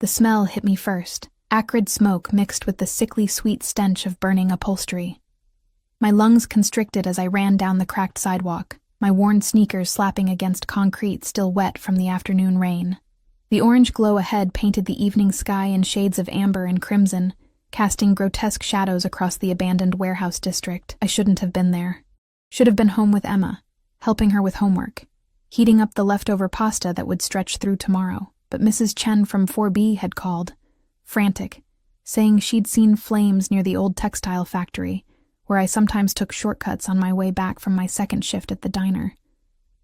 The smell hit me first, acrid smoke mixed with the sickly sweet stench of burning upholstery. My lungs constricted as I ran down the cracked sidewalk, my worn sneakers slapping against concrete still wet from the afternoon rain. The orange glow ahead painted the evening sky in shades of amber and crimson, casting grotesque shadows across the abandoned warehouse district. I shouldn't have been there. Should have been home with Emma, helping her with homework, heating up the leftover pasta that would stretch through tomorrow. But Mrs. Chen from 4B had called, frantic, saying she'd seen flames near the old textile factory, where I sometimes took shortcuts on my way back from my second shift at the diner.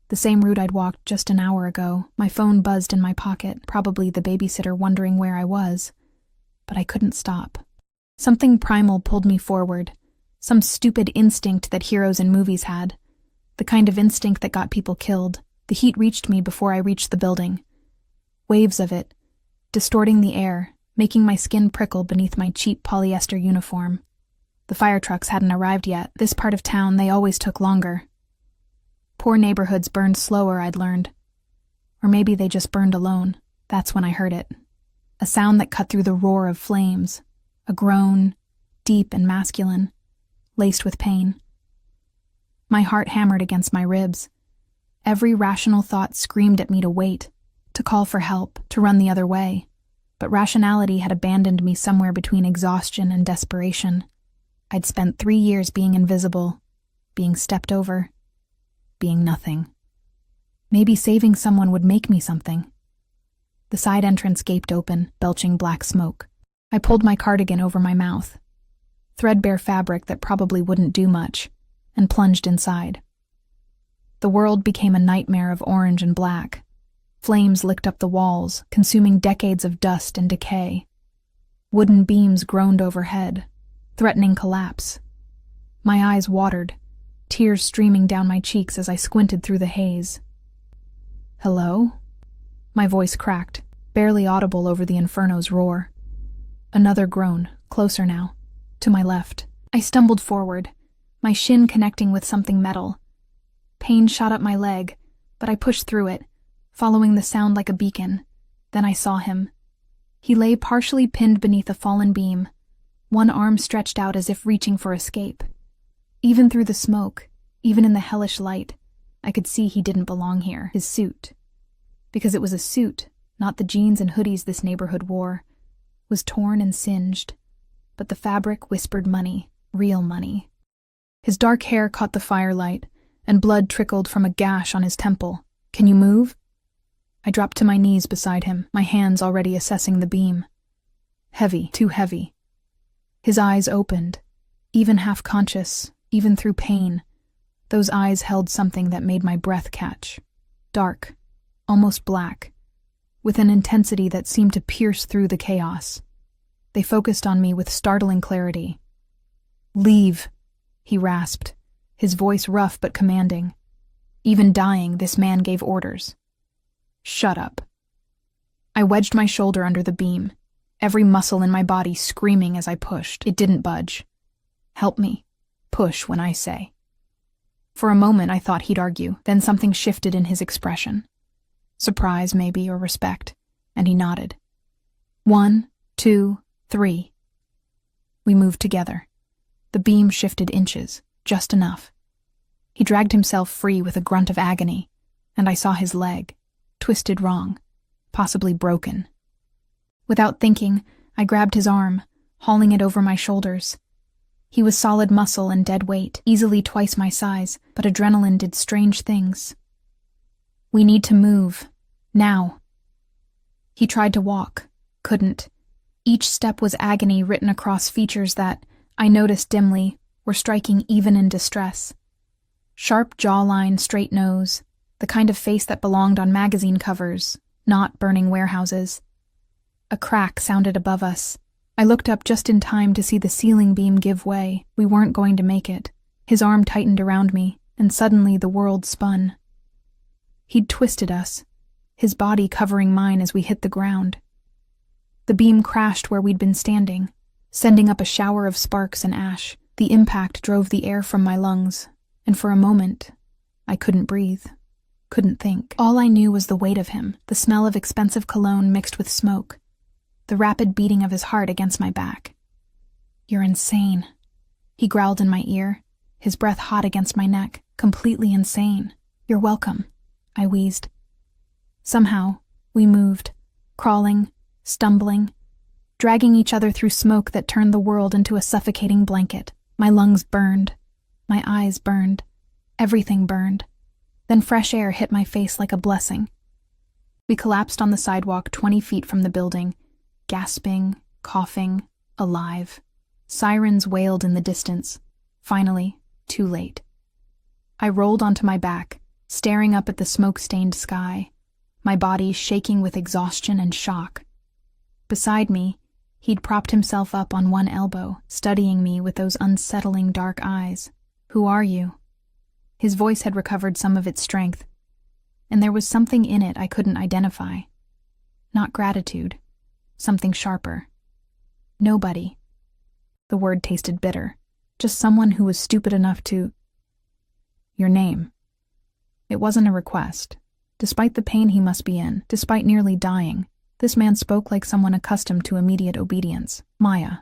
The same route I'd walked just an hour ago. My phone buzzed in my pocket, probably the babysitter wondering where I was. But I couldn't stop. Something primal pulled me forward, some stupid instinct that heroes in movies had, the kind of instinct that got people killed. The heat reached me before I reached the building. Waves of it, distorting the air, making my skin prickle beneath my cheap polyester uniform. The fire trucks hadn't arrived yet. This part of town, they always took longer. Poor neighborhoods burned slower, I'd learned. Or maybe they just burned alone. That's when I heard it. A sound that cut through the roar of flames. A groan, deep and masculine, laced with pain. My heart hammered against my ribs. Every rational thought screamed at me to wait, to call for help, to run the other way. But rationality had abandoned me somewhere between exhaustion and desperation. I'd spent 3 years being invisible, being stepped over, being nothing. Maybe saving someone would make me something. The side entrance gaped open, belching black smoke. I pulled my cardigan over my mouth, threadbare fabric that probably wouldn't do much, and plunged inside. The world became a nightmare of orange and black. Flames licked up the walls, consuming decades of dust and decay. Wooden beams groaned overhead, threatening collapse. My eyes watered, tears streaming down my cheeks as I squinted through the haze. "Hello?" My voice cracked, barely audible over the inferno's roar. Another groan, closer now, to my left. I stumbled forward, my shin connecting with something metal. Pain shot up my leg, but I pushed through it, following the sound like a beacon. Then I saw him. He lay partially pinned beneath a fallen beam, one arm stretched out as if reaching for escape. Even through the smoke, even in the hellish light, I could see he didn't belong here. His suit, because it was a suit, not the jeans and hoodies this neighborhood wore, was torn and singed, but the fabric whispered money, real money. His dark hair caught the firelight, and blood trickled from a gash on his temple. "Can you move?" I dropped to my knees beside him, my hands already assessing the beam. Heavy, too heavy. His eyes opened, even half-conscious, even through pain. Those eyes held something that made my breath catch. Dark, almost black, with an intensity that seemed to pierce through the chaos. They focused on me with startling clarity. "Leave," he rasped, his voice rough but commanding. Even dying, this man gave orders. "Shut up." I wedged my shoulder under the beam, every muscle in my body screaming as I pushed. It didn't budge. "Help me. Push when I say." For a moment I thought he'd argue, then something shifted in his expression. Surprise, maybe, or respect, and he nodded. 1, 2, 3. We moved together. The beam shifted inches, just enough. He dragged himself free with a grunt of agony, and I saw his leg, twisted wrong, possibly broken. Without thinking, I grabbed his arm, hauling it over my shoulders. He was solid muscle and dead weight, easily twice my size, but adrenaline did strange things. "We need to move. Now." He tried to walk, couldn't. Each step was agony written across features that, I noticed dimly, were striking even in distress. Sharp jawline, straight nose, the kind of face that belonged on magazine covers, not burning warehouses. A crack sounded above us. I looked up just in time to see the ceiling beam give way. We weren't going to make it. His arm tightened around me, and suddenly the world spun. He'd twisted us, his body covering mine as we hit the ground. The beam crashed where we'd been standing, sending up a shower of sparks and ash. The impact drove the air from my lungs, and for a moment, I couldn't breathe, couldn't think. All I knew was the weight of him, the smell of expensive cologne mixed with smoke. the rapid beating of his heart against my back. "You're insane," he growled in my ear, his breath hot against my neck. "Completely insane." "You're welcome," I wheezed. Somehow, we moved, crawling, stumbling, dragging each other through smoke that turned the world into a suffocating blanket. My lungs burned. My eyes burned. Everything burned. Then fresh air hit my face like a blessing. We collapsed on the sidewalk 20 feet from the building, gasping, coughing, alive. Sirens wailed in the distance. Finally, too late. I rolled onto my back, staring up at the smoke-stained sky, my body shaking with exhaustion and shock. Beside me, he'd propped himself up on one elbow, studying me with those unsettling dark eyes. "Who are you?" His voice had recovered some of its strength, and there was something in it I couldn't identify. Not gratitude, something sharper. Nobody. The word tasted bitter. Just someone who was stupid enough to... "Your name." It wasn't a request. Despite the pain he must be in, despite nearly dying, this man spoke like someone accustomed to immediate obedience. "Maya."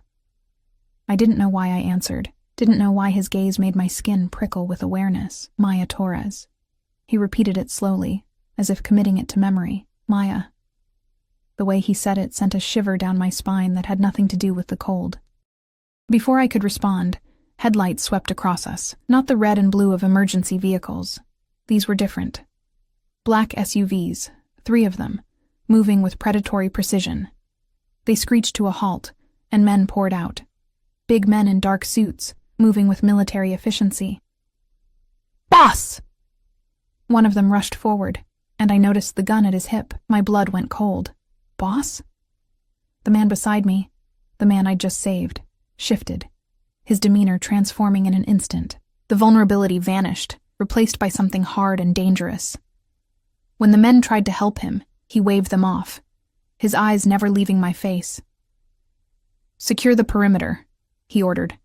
I didn't know why I answered, didn't know why his gaze made my skin prickle with awareness. "Maya Torres." He repeated it slowly, as if committing it to memory. "Maya." The way he said it sent a shiver down my spine that had nothing to do with the cold. Before I could respond, headlights swept across us, not the red and blue of emergency vehicles. These were different. Black SUVs, 3 of them, moving with predatory precision. They screeched to a halt, and men poured out. Big men in dark suits, moving with military efficiency. "Boss!" One of them rushed forward, and I noticed the gun at his hip. My blood went cold. "Boss?" The man beside me, the man I'd just saved, shifted, his demeanor transforming in an instant. The vulnerability vanished, replaced by something hard and dangerous. When the men tried to help him, he waved them off, his eyes never leaving my face. "Secure the perimeter," he ordered,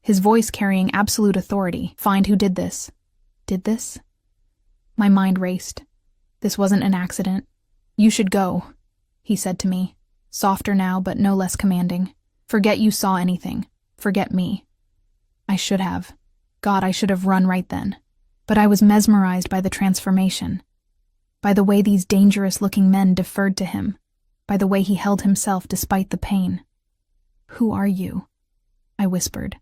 his voice carrying absolute authority. "Find who did this." Did this? My mind raced. This wasn't an accident. "You should go," he said to me, softer now but no less commanding. "Forget you saw anything. Forget me." I should have. God, I should have run right then. But I was mesmerized by the transformation, by the way these dangerous-looking men deferred to him, by the way he held himself despite the pain. "Who are you?" I whispered.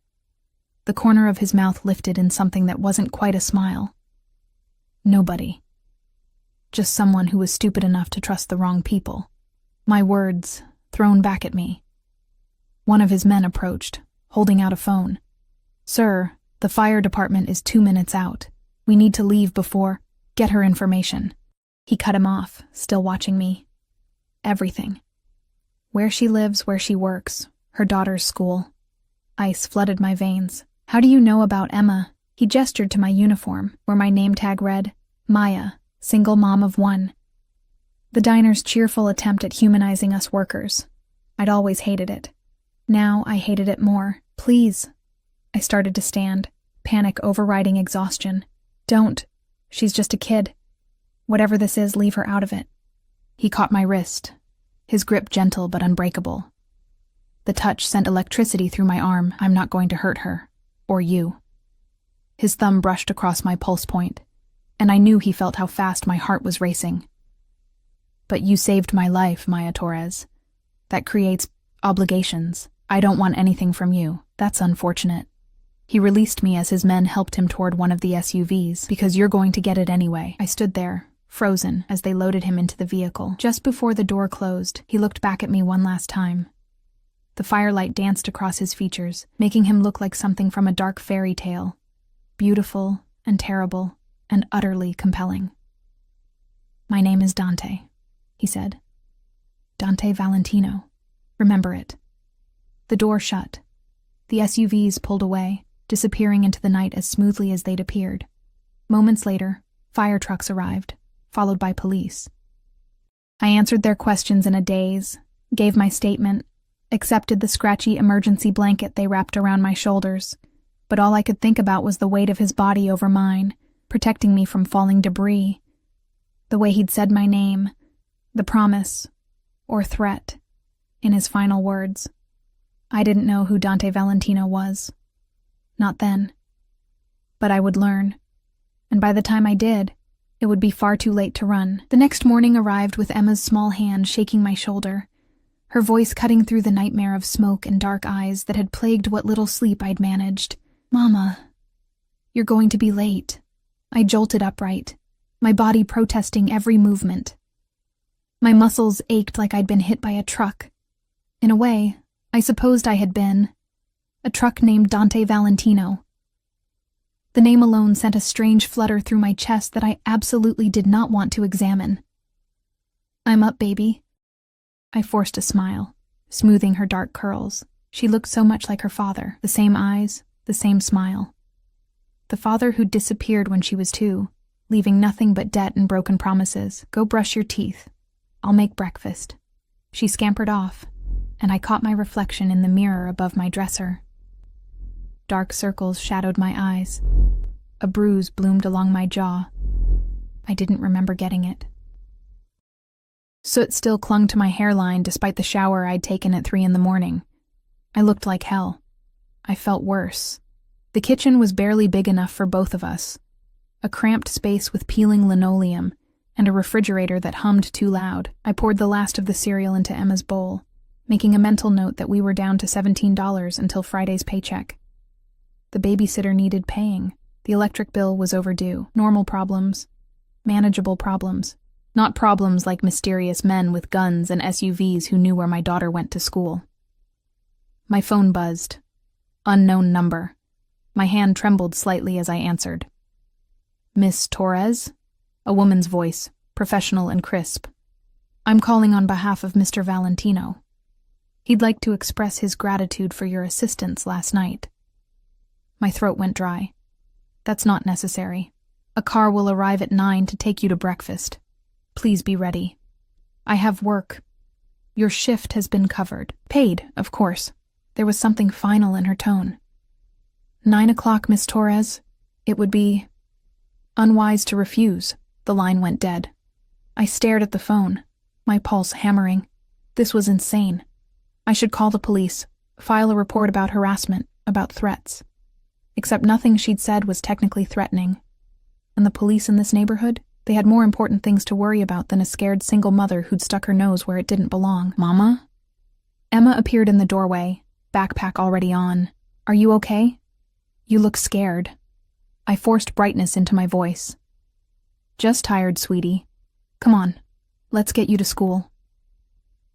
The corner of his mouth lifted in something that wasn't quite a smile. "Nobody. Just someone who was stupid enough to trust the wrong people." My words, thrown back at me. One of his men approached, holding out a phone. "Sir, the fire department is 2 minutes out. We need to leave before... Get her information." He cut him off, still watching me. Everything. Where she lives, where she works, her daughter's school. Ice flooded my veins. "How do you know about Emma?" He gestured to my uniform, where my name tag read, "Maya, single mom of 1. The diner's cheerful attempt at humanizing us workers. I'd always hated it. Now I hated it more. "Please." I started to stand, panic overriding exhaustion. "Don't. She's just a kid. Whatever this is, leave her out of it." He caught my wrist, his grip gentle but unbreakable. The touch sent electricity through my arm. "I'm not going to hurt her. Or you." His thumb brushed across my pulse point, and I knew he felt how fast my heart was racing. "But you saved my life, Maya Torres. That creates obligations. I don't want anything from you. That's unfortunate." He released me as his men helped him toward one of the SUVs. "Because you're going to get it anyway." I stood there, frozen, as they loaded him into the vehicle. Just before the door closed, he looked back at me one last time. The firelight danced across his features, making him look like something from a dark fairy tale. Beautiful and terrible and utterly compelling. "My name is Dante," he said. "Dante Valentino. Remember it." The door shut. The SUVs pulled away, disappearing into the night as smoothly as they'd appeared. Moments later, fire trucks arrived, followed by police. I answered their questions in a daze, gave my statement, accepted the scratchy emergency blanket they wrapped around my shoulders, but all I could think about was the weight of his body over mine, protecting me from falling debris. The way he'd said my name, the promise, or threat. in his final words. I didn't know who Dante Valentino was. Not then. But I would learn. And by the time I did, it would be far too late to run. The next morning arrived with Emma's small hand shaking my shoulder, her voice cutting through the nightmare of smoke and dark eyes that had plagued what little sleep I'd managed. Mama, you're going to be late. I jolted upright, my body protesting every movement. My muscles ached like I'd been hit by a truck. In a way, I supposed I had been. A truck named Dante Valentino. The name alone sent a strange flutter through my chest that I absolutely did not want to examine. I'm up, baby. I forced a smile, smoothing her dark curls. She looked so much like her father, the same eyes, the same smile. The father who disappeared when she was 2, leaving nothing but debt and broken promises. Go brush your teeth. I'll make breakfast. She scampered off, and I caught my reflection in the mirror above my dresser. Dark circles shadowed my eyes. A bruise bloomed along my jaw. I didn't remember getting it. Soot still clung to my hairline despite the shower I'd taken at 3 a.m. I looked like hell. I felt worse. The kitchen was barely big enough for both of us. A cramped space with peeling linoleum and a refrigerator that hummed too loud. I poured the last of the cereal into Emma's bowl, making a mental note that we were down to $17 until Friday's paycheck. The babysitter needed paying. The electric bill was overdue. Normal problems. Manageable problems. Not problems like mysterious men with guns and SUVs who knew where my daughter went to school. My phone buzzed. Unknown number. My hand trembled slightly as I answered. Miss Torres? A woman's voice, professional and crisp. I'm calling on behalf of Mr. Valentino. He'd like to express his gratitude for your assistance last night. My throat went dry. That's not necessary. A car will arrive at 9 to take you to breakfast. Please be ready. I have work. Your shift has been covered. Paid, of course. There was something final in her tone. 9 o'clock, Miss Torres. It would be unwise to refuse. The line went dead. I stared at the phone, my pulse hammering. This was insane. I should call the police, file a report about harassment, about threats. Except nothing she'd said was technically threatening. And the police in this neighborhood? They had more important things to worry about than a scared single mother who'd stuck her nose where it didn't belong. Mama? Emma appeared in the doorway, backpack already on. Are you okay? You look scared. I forced brightness into my voice. Just tired, sweetie. Come on, let's get you to school.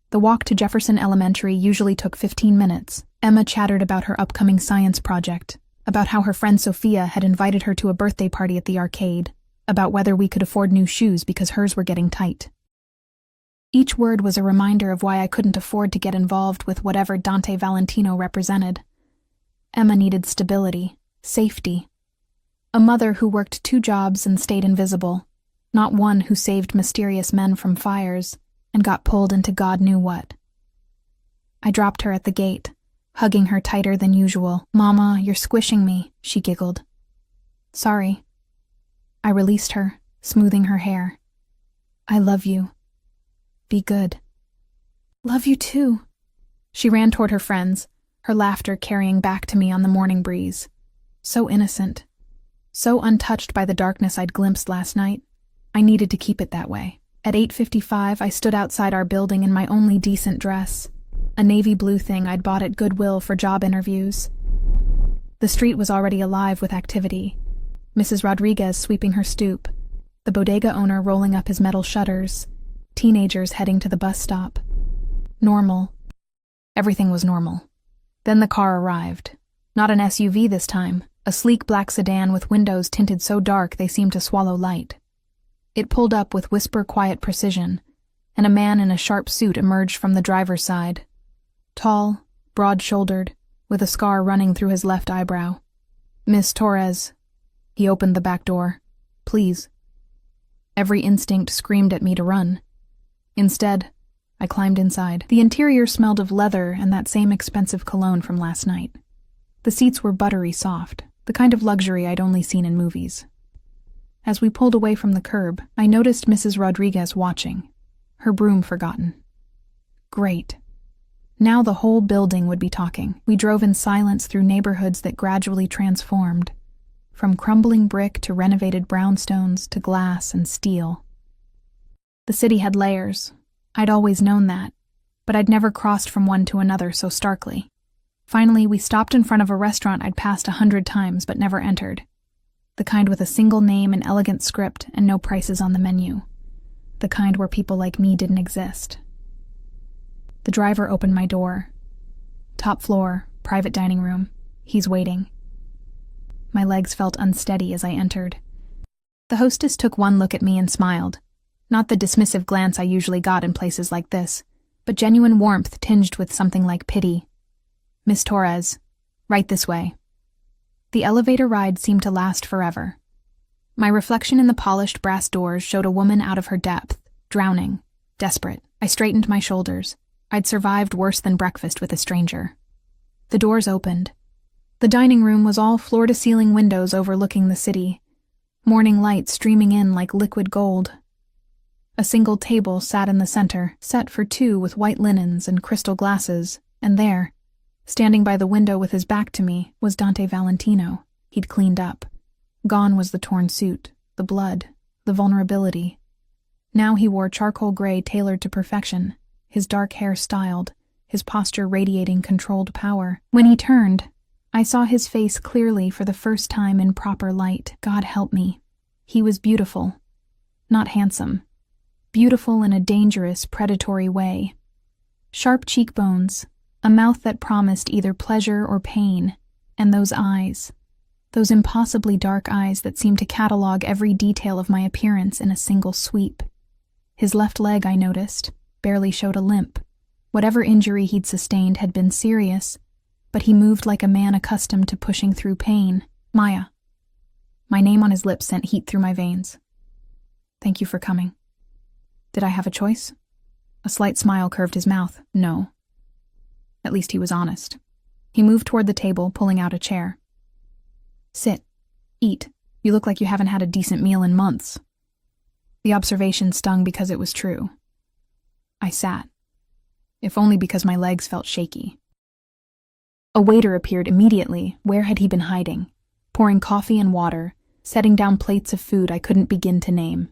The walk to Jefferson Elementary usually took 15 minutes. Emma chattered about her upcoming science project, about how her friend Sophia had invited her to a birthday party at the arcade, about whether we could afford new shoes because hers were getting tight. Each word was a reminder of why I couldn't afford to get involved with whatever Dante Valentino represented. Emma needed stability, safety. A mother who worked 2 jobs and stayed invisible, not one who saved mysterious men from fires and got pulled into God knew what. I dropped her at the gate, hugging her tighter than usual. Mama, you're squishing me, she giggled. Sorry. I released her, smoothing her hair. I love you. Be good. Love you too. She ran toward her friends, her laughter carrying back to me on the morning breeze. So innocent. So untouched by the darkness I'd glimpsed last night. I needed to keep it that way. At 8:55, I stood outside our building in my only decent dress, a navy blue thing I'd bought at Goodwill for job interviews. The street was already alive with activity. Mrs. Rodriguez sweeping her stoop, the bodega owner rolling up his metal shutters, teenagers heading to the bus stop. Normal. Everything was normal. Then the car arrived. Not an SUV this time, a sleek black sedan with windows tinted so dark they seemed to swallow light. It pulled up with whisper-quiet precision, and a man in a sharp suit emerged from the driver's side. Tall, broad-shouldered, with a scar running through his left eyebrow. Miss Torres. He opened the back door. Please. Every instinct screamed at me to run. Instead, I climbed inside. The interior smelled of leather and that same expensive cologne from last night. The seats were buttery soft, the kind of luxury I'd only seen in movies. As we pulled away from the curb, I noticed Mrs. Rodriguez watching, her broom forgotten. Great. Now the whole building would be talking. We drove in silence through neighborhoods that gradually transformed, from crumbling brick to renovated brownstones to glass and steel. The city had layers. I'd always known that, but I'd never crossed from one to another so starkly. Finally, we stopped in front of a restaurant I'd passed 100 times but never entered. The kind with a single name and elegant script and no prices on the menu. The kind where people like me didn't exist. The driver opened my door. Top floor, private dining room. He's waiting. My legs felt unsteady as I entered. The hostess took one look at me and smiled. Not the dismissive glance I usually got in places like this, but genuine warmth tinged with something like pity. "Miss Torres, right this way." The elevator ride seemed to last forever. My reflection in the polished brass doors showed a woman out of her depth, drowning, desperate. I straightened my shoulders. I'd survived worse than breakfast with a stranger. The doors opened. The dining room was all floor-to-ceiling windows overlooking the city, morning light streaming in like liquid gold. A single table sat in the center, set for two with white linens and crystal glasses, and there, standing by the window with his back to me, was Dante Valentino. He'd cleaned up. Gone was the torn suit, the blood, the vulnerability. Now he wore charcoal gray tailored to perfection, his dark hair styled, his posture radiating controlled power. When he turned, I saw his face clearly for the first time in proper light. God help me. He was beautiful. Not handsome. Beautiful in a dangerous, predatory way. Sharp cheekbones, a mouth that promised either pleasure or pain, and those eyes. Those impossibly dark eyes that seemed to catalog every detail of my appearance in a single sweep. His left leg, I noticed, barely showed a limp. Whatever injury he'd sustained had been serious, but he moved like a man accustomed to pushing through pain. "Maya." My name on his lips sent heat through my veins. "Thank you for coming." Did I have a choice? A slight smile curved his mouth. No. At least he was honest. He moved toward the table, pulling out a chair. "Sit. Eat. You look like you haven't had a decent meal in months." The observation stung because it was true. I sat, if only because my legs felt shaky. A waiter appeared immediately. Where had he been hiding? Pouring coffee and water, setting down plates of food I couldn't begin to name.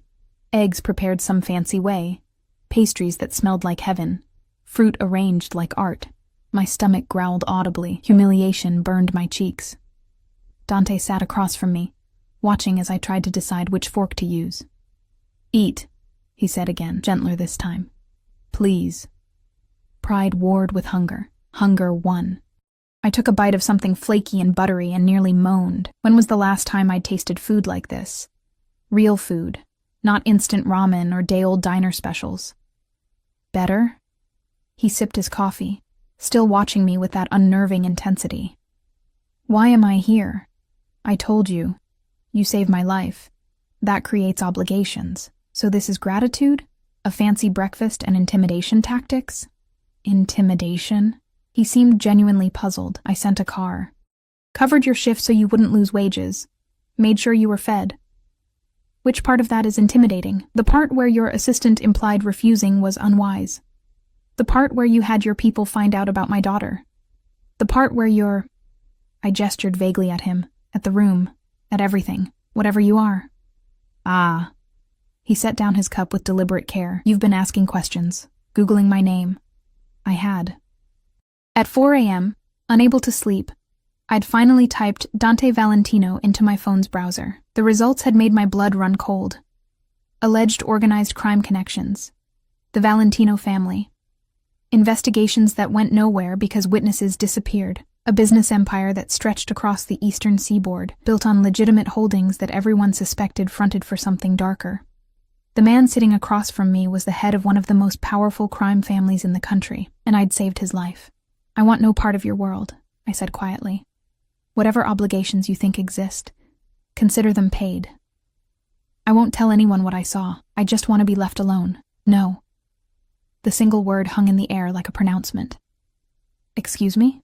Eggs prepared some fancy way, pastries that smelled like heaven, fruit arranged like art. My stomach growled audibly. Humiliation burned my cheeks. Dante sat across from me, watching as I tried to decide which fork to use. "Eat," he said again, gentler this time. "Please." Pride warred with hunger. Hunger won. I took a bite of something flaky and buttery and nearly moaned. When was the last time I'd tasted food like this? Real food, not instant ramen or day-old diner specials. Better? He sipped his coffee, still watching me with that unnerving intensity. "Why am I here? I told you. You saved my life. That creates obligations. So this is gratitude? A fancy breakfast and intimidation tactics?" Intimidation? He seemed genuinely puzzled. "I sent a car. Covered your shift so you wouldn't lose wages. Made sure you were fed." "Which part of that is intimidating? The part where your assistant implied refusing was unwise. The part where you had your people find out about my daughter. The part where you're—" I gestured vaguely at him, at the room, at everything, whatever you are. "Ah." He set down his cup with deliberate care. "You've been asking questions, Googling my name." I had. At 4 a.m., unable to sleep, I'd finally typed Dante Valentino into my phone's browser. The results had made my blood run cold. Alleged organized crime connections. The Valentino family. Investigations that went nowhere because witnesses disappeared. A business empire that stretched across the eastern seaboard, built on legitimate holdings that everyone suspected fronted for something darker. The man sitting across from me was the head of one of the most powerful crime families in the country, and I'd saved his life. "I want no part of your world," I said quietly. "Whatever obligations you think exist, consider them paid. I won't tell anyone what I saw. I just want to be left alone. No." The single word hung in the air like a pronouncement. "Excuse me?"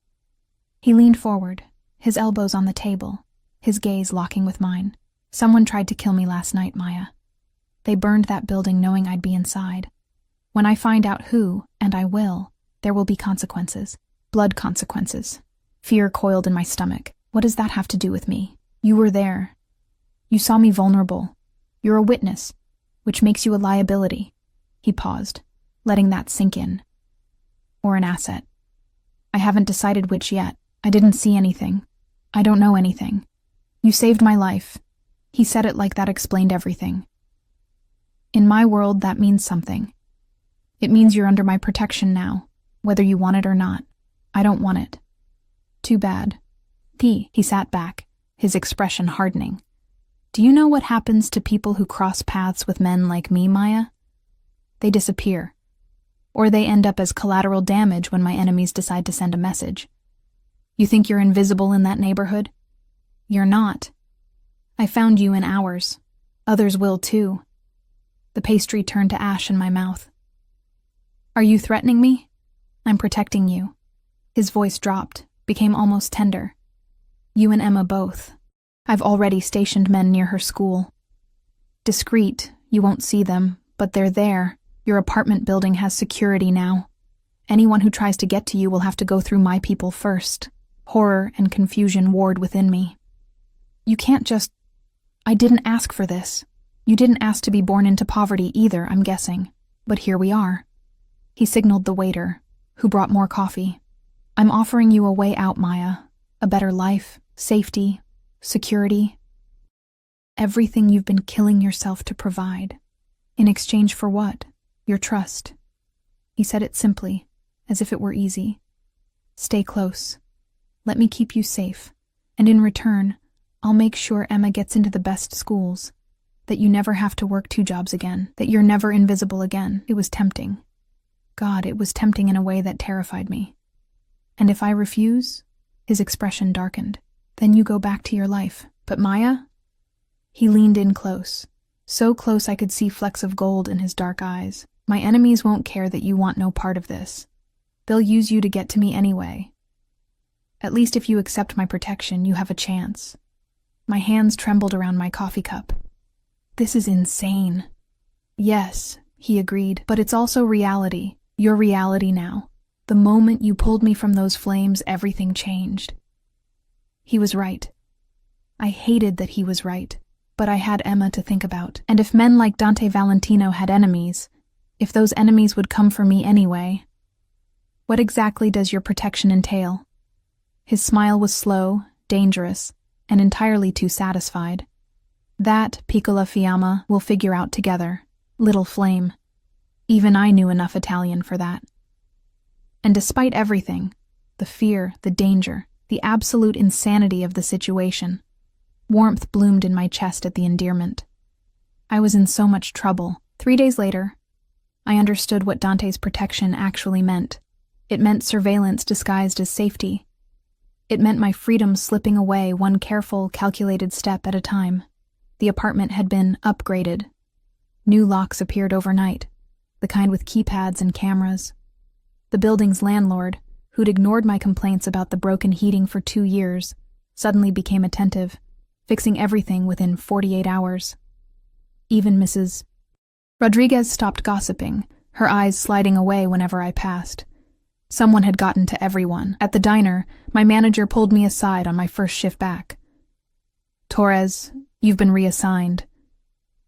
He leaned forward, his elbows on the table, his gaze locking with mine. "Someone tried to kill me last night, Maya. They burned that building knowing I'd be inside. When I find out who, and I will, There will be consequences. Blood consequences. Fear coiled in my stomach. What does that have to do with me? You were there. You saw me vulnerable. You're a witness, which makes you a liability. He paused, letting that sink in. Or an asset. I haven't decided which yet. I didn't see anything. I don't know anything. You saved my life. He said it like that explained everything. In my world, that means something. It means you're under my protection now, whether you want it or not. I don't want it. Too bad. He sat back, his expression hardening. Do you know what happens to people who cross paths with men like me, Maya? They disappear. Or they end up as collateral damage when my enemies decide to send a message. You think you're invisible in that neighborhood? You're not. I found you in hours. Others will too. The pastry turned to ash in my mouth. Are you threatening me? I'm protecting you. His voice dropped, became almost tender. You and Emma both. I've already stationed men near her school. Discreet, you won't see them, but they're there. Your apartment building has security now. Anyone who tries to get to you will have to go through my people first. Horror and confusion warred within me. You can't just... I didn't ask for this. You didn't ask to be born into poverty either, I'm guessing. But here we are. He signaled the waiter, who brought more coffee. I'm offering you a way out, Maya. A better life, safety, security. Everything you've been killing yourself to provide. In exchange for what? Your trust. He said it simply, as if it were easy. Stay close. Let me keep you safe. And in return, I'll make sure Emma gets into the best schools. That you never have to work 2 jobs again. That you're never invisible again. It was tempting. God, it was tempting in a way that terrified me. And if I refuse? His expression darkened. Then you go back to your life. But Maya? He leaned in close. So close I could see flecks of gold in his dark eyes. My enemies won't care that you want no part of this. They'll use you to get to me anyway. At least if you accept my protection, you have a chance. My hands trembled around my coffee cup. This is insane. Yes, he agreed, but it's also reality. Your reality now. The moment you pulled me from those flames, everything changed. He was right. I hated that he was right, but I had Emma to think about. And if men like Dante Valentino had enemies, if those enemies would come for me anyway, what exactly does your protection entail? His smile was slow, dangerous, and entirely too satisfied. That, piccola fiamma, we'll figure out together. Little flame. Even I knew enough Italian for that. And despite everything, the fear, the danger, the absolute insanity of the situation, warmth bloomed in my chest at the endearment. I was in so much trouble. 3 days later, I understood what Dante's protection actually meant. It meant surveillance disguised as safety. It meant my freedom slipping away one careful, calculated step at a time. The apartment had been upgraded. New locks appeared overnight, the kind with keypads and cameras. The building's landlord, who'd ignored my complaints about the broken heating for 2 years, suddenly became attentive, fixing everything within 48 hours. Even Mrs. Rodriguez stopped gossiping, her eyes sliding away whenever I passed. Someone had gotten to everyone. At the diner, my manager pulled me aside on my first shift back. Torres, you've been reassigned.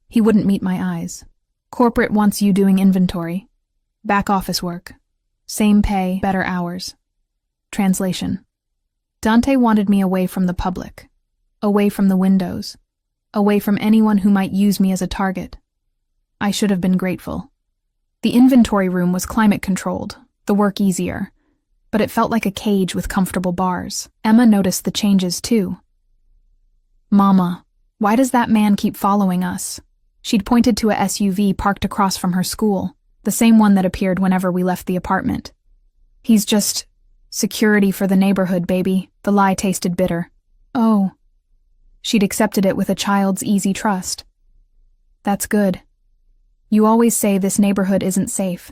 He wouldn't meet my eyes. Corporate wants you doing inventory. Back office work. Same pay, better hours. Translation. Dante wanted me away from the public. Away from the windows. Away from anyone who might use me as a target. I should have been grateful. The inventory room was climate-controlled, the work easier, but it felt like a cage with comfortable bars. Emma noticed the changes too. Mama, why does that man keep following us? She'd pointed to a SUV parked across from her school, the same one that appeared whenever we left the apartment. He's just security for the neighborhood, baby. The lie tasted bitter. Oh. She'd accepted it with a child's easy trust. That's good. You always say this neighborhood isn't safe.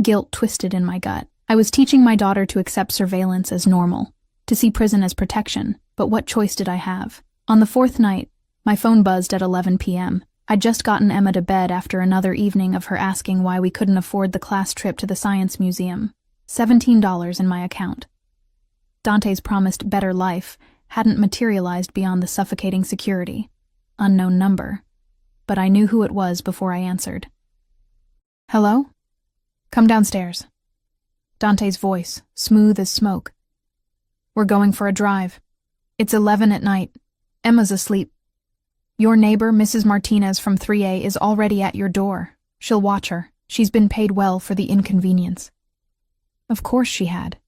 Guilt twisted in my gut. I was teaching my daughter to accept surveillance as normal, to see prison as protection, but what choice did I have? On the 4th night, my phone buzzed at 11 p.m. I'd just gotten Emma to bed after another evening of her asking why we couldn't afford the class trip to the Science Museum. $17 in my account. Dante's promised better life hadn't materialized beyond the suffocating security. Unknown number. But I knew who it was before I answered. Hello? Come downstairs. Dante's voice, smooth as smoke. We're going for a drive. It's 11 at night. Emma's asleep. Your neighbor, Mrs. Martinez from 3A, is already at your door. She'll watch her. She's been paid well for the inconvenience. Of course she had.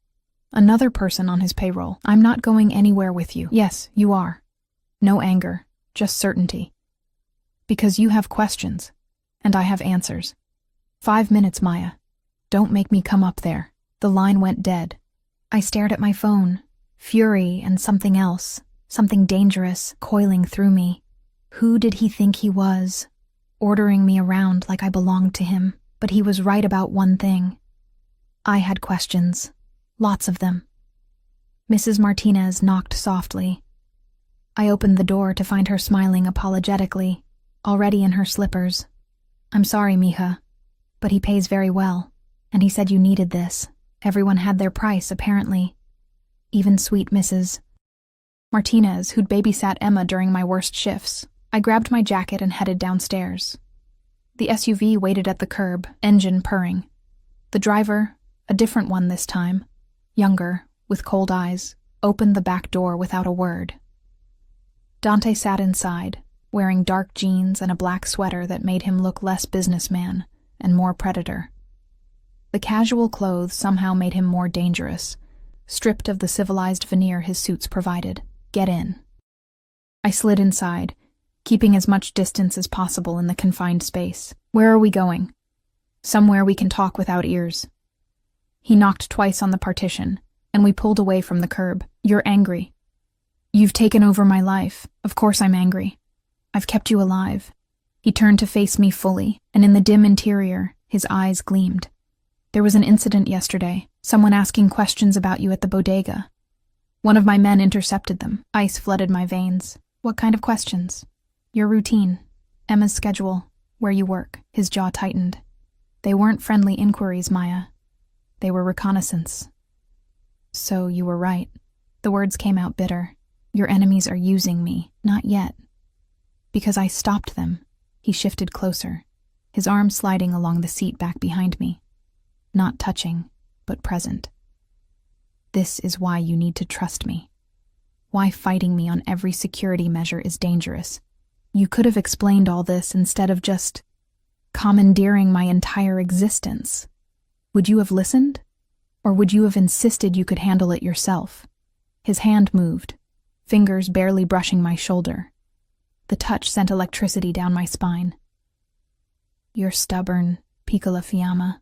Another person on his payroll. I'm not going anywhere with you. Yes, you are. No anger, just certainty. Because you have questions, and I have answers. 5 minutes, Maya. Don't make me come up there. The line went dead. I stared at my phone. Fury and something else, something dangerous, coiling through me. Who did he think he was? Ordering me around like I belonged to him, but he was right about one thing. I had questions. Lots of them. Mrs. Martinez knocked softly. I opened the door to find her smiling apologetically, already in her slippers. I'm sorry, mija, but he pays very well, and he said you needed this. Everyone had their price, apparently. Even sweet Mrs. Martinez, who'd babysat Emma during my worst shifts. I grabbed my jacket and headed downstairs. The SUV waited at the curb, engine purring. The driver, a different one this time, younger, with cold eyes, opened the back door without a word. Dante sat inside, wearing dark jeans and a black sweater that made him look less businessman and more predator. The casual clothes somehow made him more dangerous, stripped of the civilized veneer his suits provided. Get in. I slid inside, keeping as much distance as possible in the confined space. Where are we going? Somewhere we can talk without ears. He knocked twice on the partition, and we pulled away from the curb. You're angry. You've taken over my life. Of course I'm angry. I've kept you alive. He turned to face me fully, and in the dim interior, his eyes gleamed. There was an incident yesterday, someone asking questions about you at the bodega. One of my men intercepted them. Ice flooded my veins. What kind of questions? Your routine, Emma's schedule, where you work. His jaw tightened. They weren't friendly inquiries, Maya. They were reconnaissance. So you were right. The words came out bitter. Your enemies are using me. Not yet. Because I stopped them. He shifted closer, his arm sliding along the seat back behind me. Not touching, but present. This is why you need to trust me. Why fighting me on every security measure is dangerous. You could have explained all this instead of just commandeering my entire existence. Would you have listened? Or would you have insisted you could handle it yourself? His hand moved, fingers barely brushing my shoulder. The touch sent electricity down my spine. You're stubborn, Piccola Fiamma.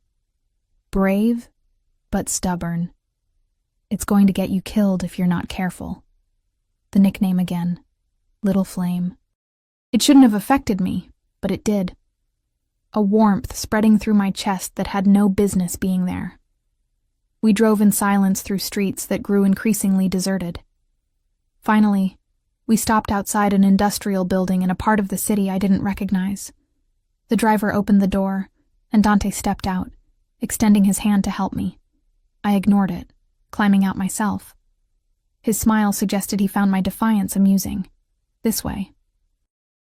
Brave, but stubborn. It's going to get you killed if you're not careful. The nickname again. Little Flame. It shouldn't have affected me, but it did. A warmth spreading through my chest that had no business being there. We drove in silence through streets that grew increasingly deserted. Finally, we stopped outside an industrial building in a part of the city I didn't recognize. The driver opened the door, and Dante stepped out, extending his hand to help me. I ignored it, climbing out myself. His smile suggested he found my defiance amusing. This way.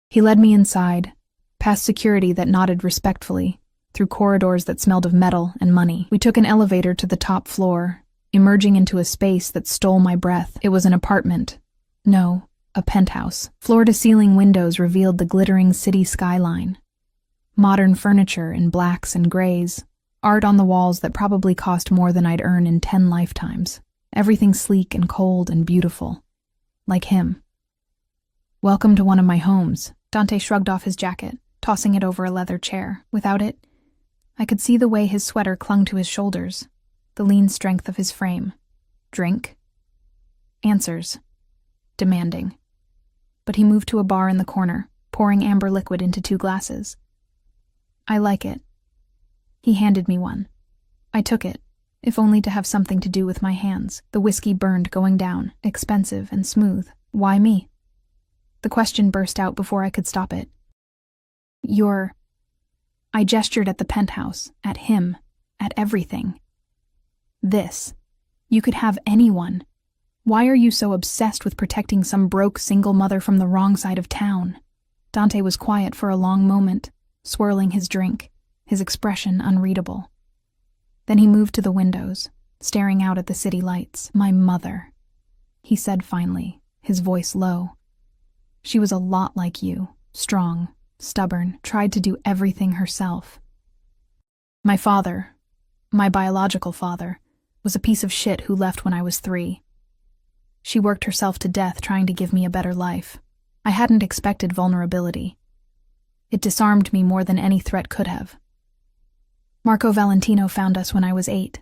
He led me inside, past security that nodded respectfully, through corridors that smelled of metal and money. We took an elevator to the top floor, emerging into a space that stole my breath. It was an apartment. No, a penthouse. Floor-to-ceiling windows revealed the glittering city skyline. Modern furniture in blacks and grays, art on the walls that probably cost more than I'd earn in 10 lifetimes. Everything sleek and cold and beautiful. Like him. Welcome to one of my homes. Dante shrugged off his jacket, tossing it over a leather chair. Without it, I could see the way his sweater clung to his shoulders, the lean strength of his frame. Drink? Answers. Demanding. But he moved to a bar in the corner, pouring amber liquid into 2 glasses. I like it. He handed me one. I took it, if only to have something to do with my hands. The whiskey burned going down, expensive and smooth. Why me? The question burst out before I could stop it. I gestured at the penthouse, at him, at everything. This. You could have anyone. Why are you so obsessed with protecting some broke single mother from the wrong side of town? Dante was quiet for a long moment, swirling his drink, his expression unreadable. Then he moved to the windows, staring out at the city lights. My mother, he said finally, his voice low. She was a lot like you, strong, stubborn, tried to do everything herself. My father, my biological father, was a piece of shit who left when I was 3. She worked herself to death trying to give me a better life. I hadn't expected vulnerability. It disarmed me more than any threat could have. Marco Valentino found us when I was 8.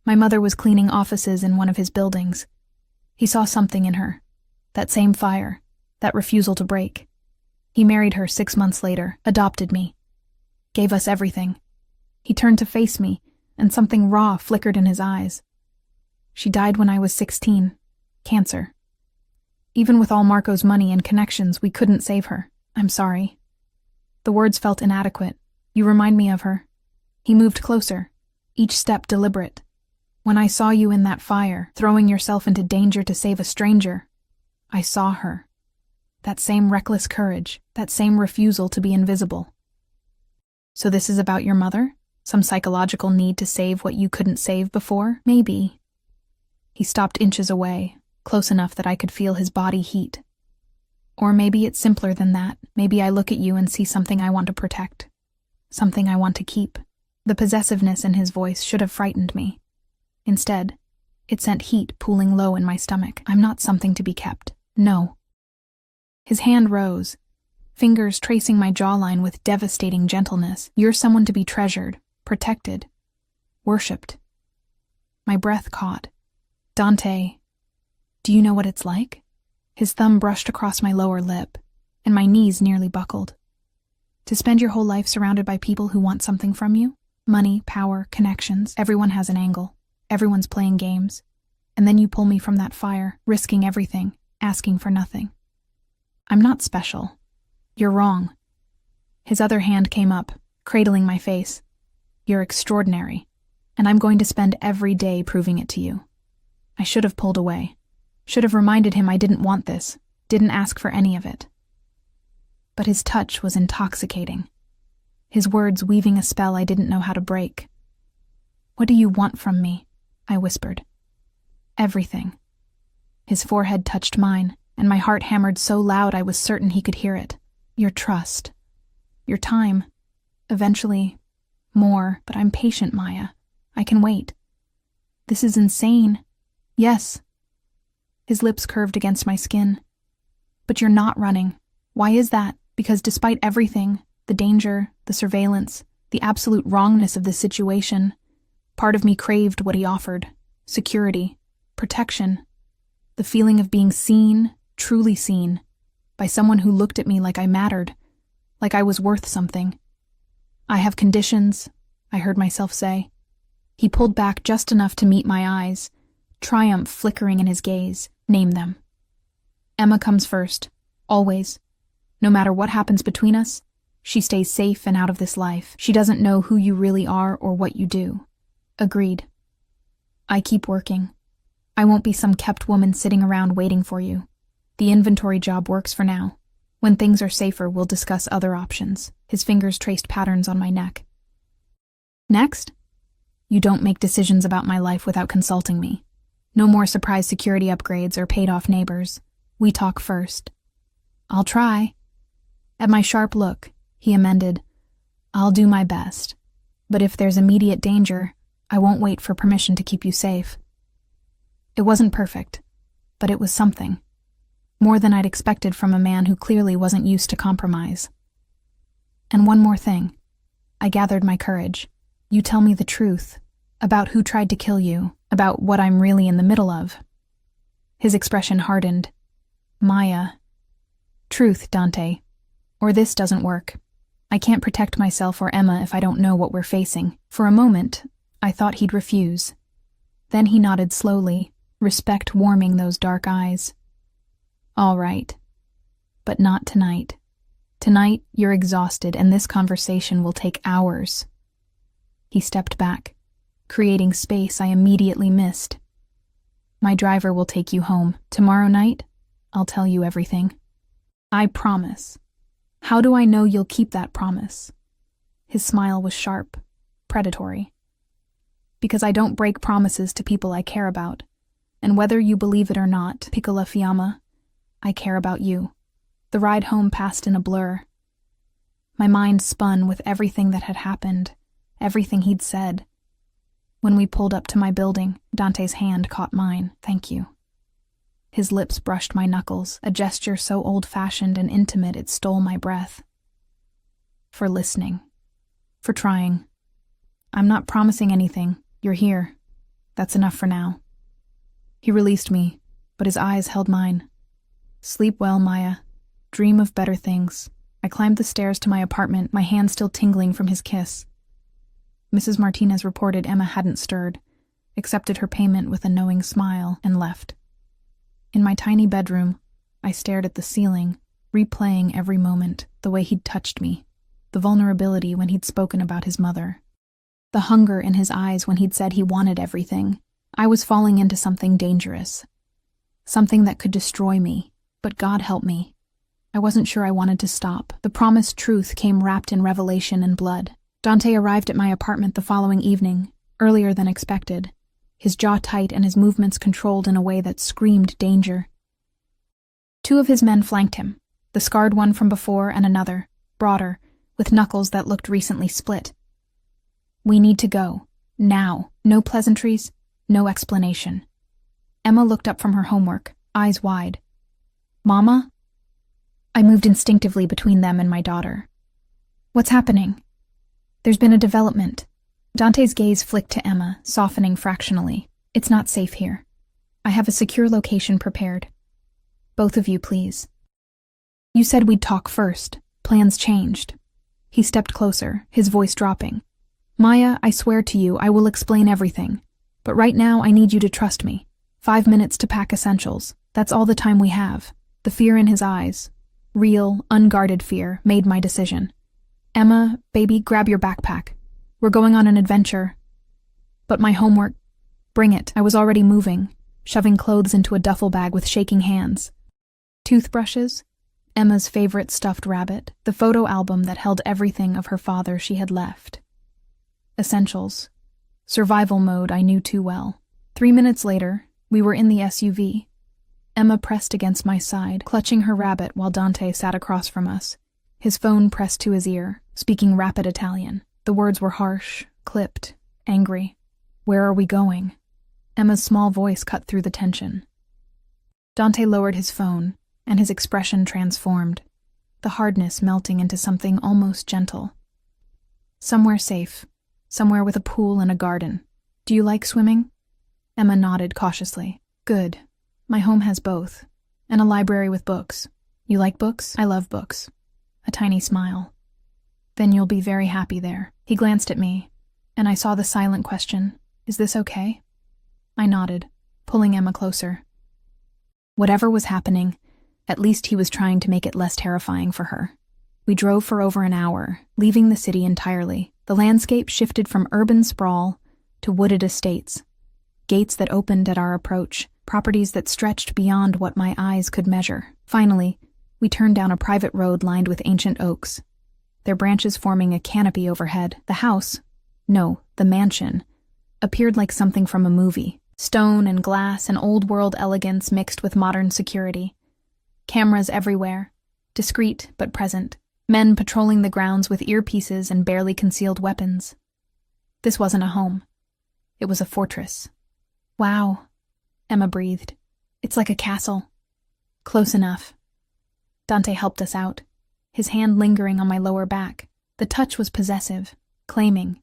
My mother was cleaning offices in one of his buildings. He saw something in her. That same fire, that refusal to break. He married her 6 months later, adopted me, gave us everything. He turned to face me, and something raw flickered in his eyes. She died when I was 16. Cancer. Even with all Marco's money and connections, we couldn't save her. I'm sorry. The words felt inadequate. You remind me of her. He moved closer, each step deliberate. When I saw you in that fire, throwing yourself into danger to save a stranger, I saw her. That same reckless courage, that same refusal to be invisible. So this is about your mother? Some psychological need to save what you couldn't save before? Maybe. He stopped inches away, close enough that I could feel his body heat. Or maybe it's simpler than that. Maybe I look at you and see something I want to protect. Something I want to keep. The possessiveness in his voice should have frightened me. Instead, it sent heat pooling low in my stomach. I'm not something to be kept. No. His hand rose, fingers tracing my jawline with devastating gentleness. You're someone to be treasured, protected, worshipped. My breath caught. Dante, do you know what it's like? His thumb brushed across my lower lip, and my knees nearly buckled. To spend your whole life surrounded by people who want something from you? Money, power, connections. Everyone has an angle. Everyone's playing games. And then you pull me from that fire, risking everything, asking for nothing. I'm not special. You're wrong. His other hand came up, cradling my face. You're extraordinary, and I'm going to spend every day proving it to you. I should have pulled away. Should have reminded him I didn't want this, didn't ask for any of it. But his touch was intoxicating. His words weaving a spell I didn't know how to break. What do you want from me? I whispered. Everything. His forehead touched mine, and my heart hammered so loud I was certain he could hear it. Your trust. Your time. Eventually, more, but I'm patient, Maya. I can wait. This is insane. Yes. His lips curved against my skin. But you're not running. Why is that? Because despite everything, the danger, the surveillance, the absolute wrongness of the situation, part of me craved what he offered. Security, protection, the feeling of being seen, truly seen, by someone who looked at me like I mattered, like I was worth something. I have conditions, I heard myself say. He pulled back just enough to meet my eyes, triumph flickering in his gaze. Name them. Emma comes first, always. No matter what happens between us, she stays safe and out of this life. She doesn't know who you really are or what you do. Agreed. I keep working. I won't be some kept woman sitting around waiting for you. The inventory job works for now. When things are safer, we'll discuss other options. His fingers traced patterns on my neck. Next? You don't make decisions about my life without consulting me. No more surprise security upgrades or paid-off neighbors. We talk first. I'll try. At my sharp look, he amended, I'll do my best. But if there's immediate danger, I won't wait for permission to keep you safe. It wasn't perfect, but it was something. More than I'd expected from a man who clearly wasn't used to compromise. And one more thing. I gathered my courage. You tell me the truth. About who tried to kill you. About what I'm really in the middle of. His expression hardened. Maya. Truth, Dante. Or this doesn't work. I can't protect myself or Emma if I don't know what we're facing. For a moment, I thought he'd refuse. Then he nodded slowly, respect warming those dark eyes. All right. But not tonight. Tonight, you're exhausted and this conversation will take hours. He stepped back, creating space I immediately missed. My driver will take you home. Tomorrow night, I'll tell you everything. I promise. How do I know you'll keep that promise? His smile was sharp, predatory. Because I don't break promises to people I care about. And whether you believe it or not, Piccola Fiamma, I care about you. The ride home passed in a blur. My mind spun with everything that had happened, everything he'd said. When we pulled up to my building, Dante's hand caught mine. Thank you. His lips brushed my knuckles, a gesture so old-fashioned and intimate it stole my breath. For listening. For trying. I'm not promising anything. You're here. That's enough for now. He released me, but his eyes held mine. Sleep well, Maya. Dream of better things. I climbed the stairs to my apartment, my hand still tingling from his kiss. Mrs. Martinez reported Emma hadn't stirred, accepted her payment with a knowing smile, and left. In my tiny bedroom, I stared at the ceiling, replaying every moment, the way he'd touched me, the vulnerability when he'd spoken about his mother, the hunger in his eyes when he'd said he wanted everything. I was falling into something dangerous, something that could destroy me, but God help me. I wasn't sure I wanted to stop. The promised truth came wrapped in revelation and blood. Dante arrived at my apartment the following evening, earlier than expected, his jaw tight and his movements controlled in a way that screamed danger. 2 of his men flanked him, the scarred one from before and another, broader, with knuckles that looked recently split. We need to go. Now. No pleasantries, no explanation. Emma looked up from her homework, eyes wide. Mama? I moved instinctively between them and my daughter. What's happening? There's been a development. Dante's gaze flicked to Emma, softening fractionally. It's not safe here. I have a secure location prepared. Both of you, please. You said we'd talk first. Plans changed. He stepped closer, his voice dropping. Maya, I swear to you, I will explain everything. But right now, I need you to trust me. 5 minutes to pack essentials. That's all the time we have. The fear in his eyes, real, unguarded fear, made my decision. Emma, baby, grab your backpack. We're going on an adventure. But my homework, bring it. I was already moving, shoving clothes into a duffel bag with shaking hands. Toothbrushes, Emma's favorite stuffed rabbit, the photo album that held everything of her father she had left. Essentials. Survival mode I knew too well. 3 minutes later, we were in the SUV. Emma pressed against my side, clutching her rabbit while Dante sat across from us, his phone pressed to his ear, speaking rapid Italian. The words were harsh, clipped, angry. Where are we going? Emma's small voice cut through the tension. Dante lowered his phone, and his expression transformed, the hardness melting into something almost gentle. Somewhere safe, somewhere with a pool and a garden. Do you like swimming? Emma nodded cautiously. Good. My home has both, and a library with books. You like books? I love books. A tiny smile. Then you'll be very happy there. He glanced at me, and I saw the silent question, Is this okay? I nodded, pulling Emma closer. Whatever was happening, at least he was trying to make it less terrifying for her. We drove for over an hour, leaving the city entirely. The landscape shifted from urban sprawl to wooded estates, gates that opened at our approach, properties that stretched beyond what my eyes could measure. Finally, we turned down a private road lined with ancient oaks, their branches forming a canopy overhead. The house, no, the mansion, appeared like something from a movie. Stone and glass and old-world elegance mixed with modern security. Cameras everywhere, discreet but present. Men patrolling the grounds with earpieces and barely concealed weapons. This wasn't a home. It was a fortress. Wow, Emma breathed. It's like a castle. Close enough. Dante helped us out, his hand lingering on my lower back. The touch was possessive, claiming,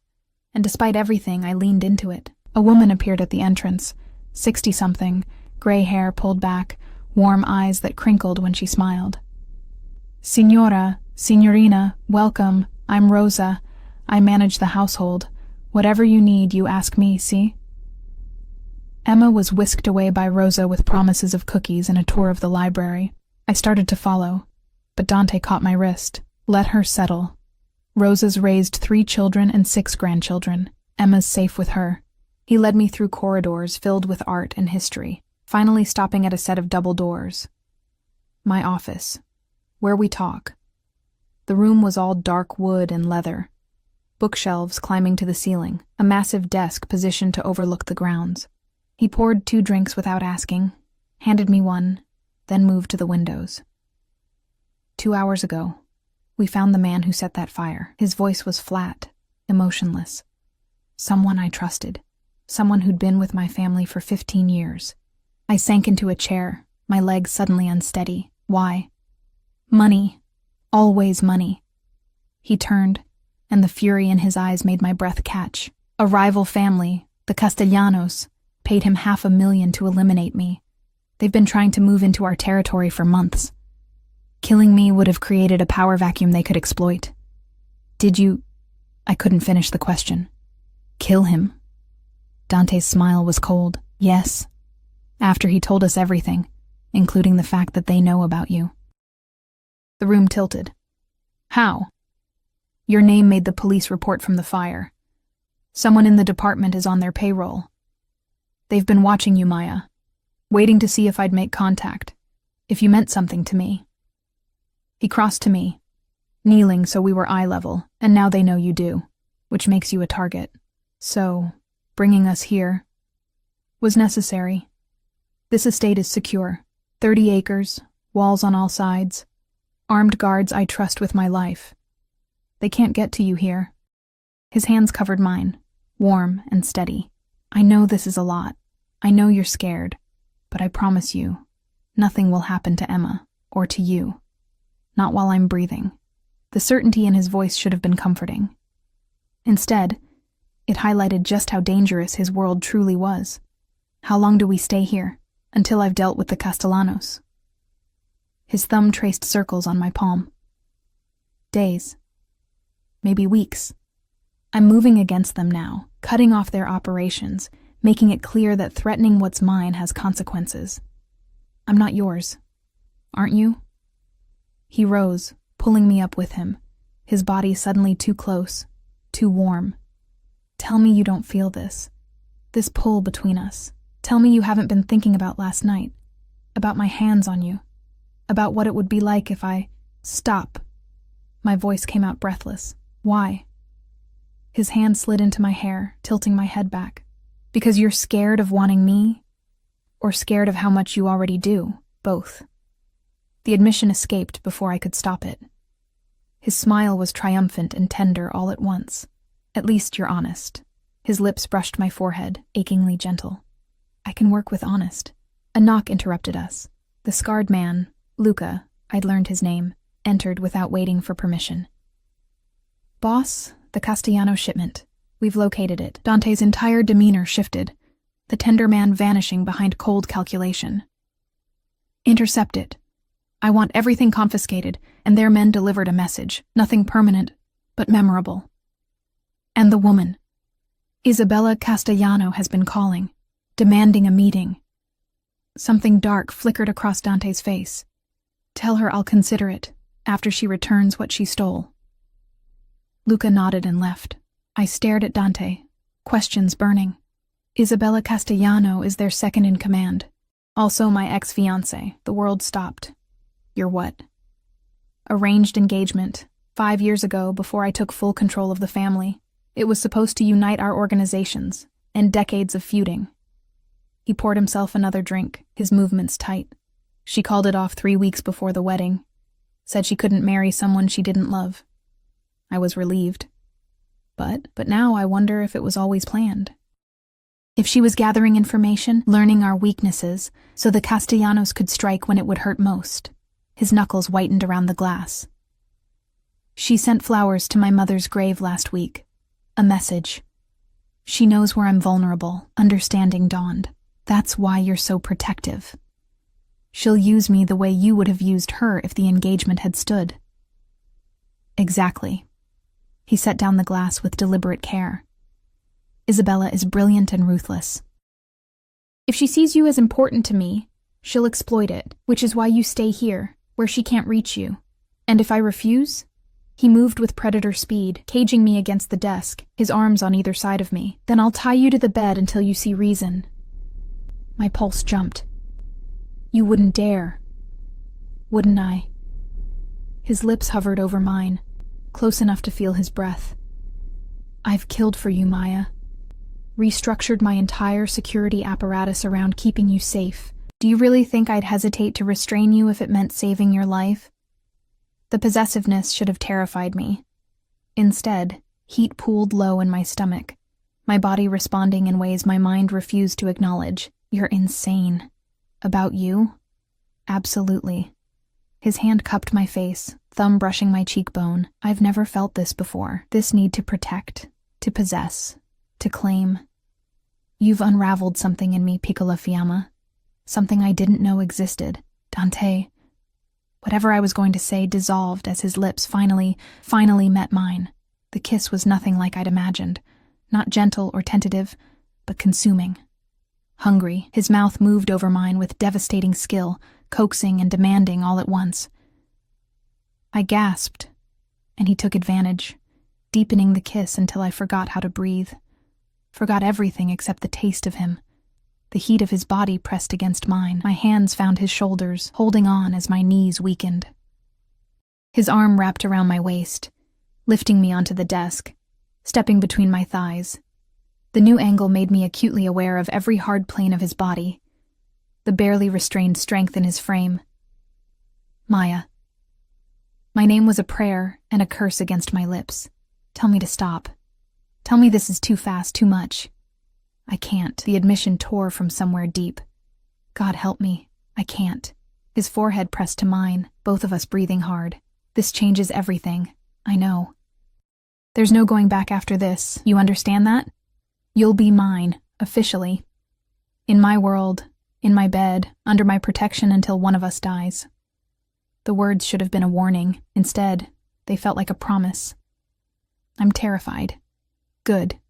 and despite everything, I leaned into it. A woman appeared at the entrance, 60-something, gray hair pulled back, warm eyes that crinkled when she smiled. Signorina, welcome. I'm Rosa. I manage the household. Whatever you need, you ask me, see? Emma was whisked away by Rosa with promises of cookies and a tour of the library. I started to follow, but Dante caught my wrist. Let her settle. Rosa's raised 3 children and 6 grandchildren. Emma's safe with her. He led me through corridors filled with art and history, finally stopping at a set of double doors. My office, where we talk. The room was all dark wood and leather, bookshelves climbing to the ceiling, a massive desk positioned to overlook the grounds. He poured 2 drinks without asking, handed me one, then moved to the windows. 2 hours ago, we found the man who set that fire. His voice was flat, emotionless. Someone I trusted, someone who'd been with my family for 15 years. I sank into a chair, my legs suddenly unsteady. Why? Money. Always money. He turned, and the fury in his eyes made my breath catch. A rival family, the Castellanos, paid him $500,000 to eliminate me. They've been trying to move into our territory for months. Killing me would have created a power vacuum they could exploit. Did you... I couldn't finish the question. Kill him? Dante's smile was cold. Yes. After he told us everything, including the fact that they know about you. The room tilted. How? Your name made the police report from the fire. Someone in the department is on their payroll. They've been watching you, Maya, waiting to see if I'd make contact, if you meant something to me. He crossed to me, kneeling so we were eye level, and now they know you do, which makes you a target. So, bringing us here was necessary. This estate is secure. 30 acres, walls on all sides, armed guards I trust with my life. They can't get to you here. His hands covered mine, warm and steady. I know this is a lot. I know you're scared, but I promise you, nothing will happen to Emma, or to you. Not while I'm breathing. The certainty in his voice should have been comforting. Instead, it highlighted just how dangerous his world truly was. How long do we stay here? Until I've dealt with the Castellanos. His thumb traced circles on my palm. Days. Maybe weeks. I'm moving against them now, cutting off their operations, making it clear that threatening what's mine has consequences. I'm not yours. Aren't you? He rose, pulling me up with him, his body suddenly too close, too warm. Tell me you don't feel this pull between us. Tell me you haven't been thinking about last night, about my hands on you, about what it would be like if I... Stop. My voice came out breathless. Why? His hand slid into my hair, tilting my head back. Because you're scared of wanting me? Or scared of how much you already do? Both. The admission escaped before I could stop it. His smile was triumphant and tender all at once. At least you're honest. His lips brushed my forehead, achingly gentle. I can work with honest. A knock interrupted us. The scarred man, Luca, I'd learned his name, entered without waiting for permission. Boss, the Castellano shipment. We've located it. Dante's entire demeanor shifted, the tender man vanishing behind cold calculation. Intercept it. I want everything confiscated, and their men delivered a message. Nothing permanent, but memorable. And the woman. Isabella Castellano has been calling, demanding a meeting. Something dark flickered across Dante's face. Tell her I'll consider it, after she returns what she stole. Luca nodded and left. I stared at Dante, questions burning. Isabella Castellano is their second in command. Also my ex-fiancé. The world stopped. You're what? Arranged engagement. 5 years ago, before I took full control of the family. It was supposed to unite our organizations, and decades of feuding. He poured himself another drink, his movements tight. She called it off 3 weeks before the wedding. Said she couldn't marry someone she didn't love. I was relieved. But now I wonder if it was always planned. If she was gathering information, learning our weaknesses, so the Castellanos could strike when it would hurt most. His knuckles whitened around the glass. She sent flowers to my mother's grave last week. A message. She knows where I'm vulnerable, understanding dawned. That's why you're so protective. She'll use me the way you would have used her if the engagement had stood. Exactly. He set down the glass with deliberate care. Isabella is brilliant and ruthless. If she sees you as important to me, she'll exploit it, which is why you stay here, where she can't reach you. And if I refuse, He moved with predator speed, caging me against the desk, his arms on either side of me. "Then I'll tie you to the bed until you see reason." My pulse jumped. "You wouldn't dare." "Wouldn't I?" His lips hovered over mine, close enough to feel his breath. "I've killed for you, Maya. Restructured my entire security apparatus around keeping you safe. Do you really think I'd hesitate to restrain you if it meant saving your life?" The possessiveness should have terrified me. Instead, heat pooled low in my stomach, my body responding in ways my mind refused to acknowledge. "You're insane." "About you?" "Absolutely." His hand cupped my face, thumb brushing my cheekbone. I've never felt this before. This need to protect, to possess, to claim. "You've unraveled something in me, Piccola Fiamma. Something I didn't know existed. Dante." Whatever I was going to say dissolved as his lips finally met mine. The kiss was nothing like I'd imagined. Not gentle or tentative, but consuming. Hungry, his mouth moved over mine with devastating skill, coaxing and demanding all at once. I gasped, and he took advantage, deepening the kiss until I forgot how to breathe. Forgot everything except the taste of him. The heat of his body pressed against mine. My hands found his shoulders, holding on as my knees weakened. His arm wrapped around my waist, lifting me onto the desk, stepping between my thighs. The new angle made me acutely aware of every hard plane of his body, the barely restrained strength in his frame. Maya. My name was a prayer and a curse against my lips. Tell me to stop. Tell me this is too fast, too much. I can't. The admission tore from somewhere deep. God help me. I can't. His forehead pressed to mine, both of us breathing hard. This changes everything. I know. There's no going back after this. You understand that? You'll be mine, officially. In my world, in my bed, under my protection until one of us dies. The words should have been a warning. Instead, they felt like a promise. I'm terrified. Good.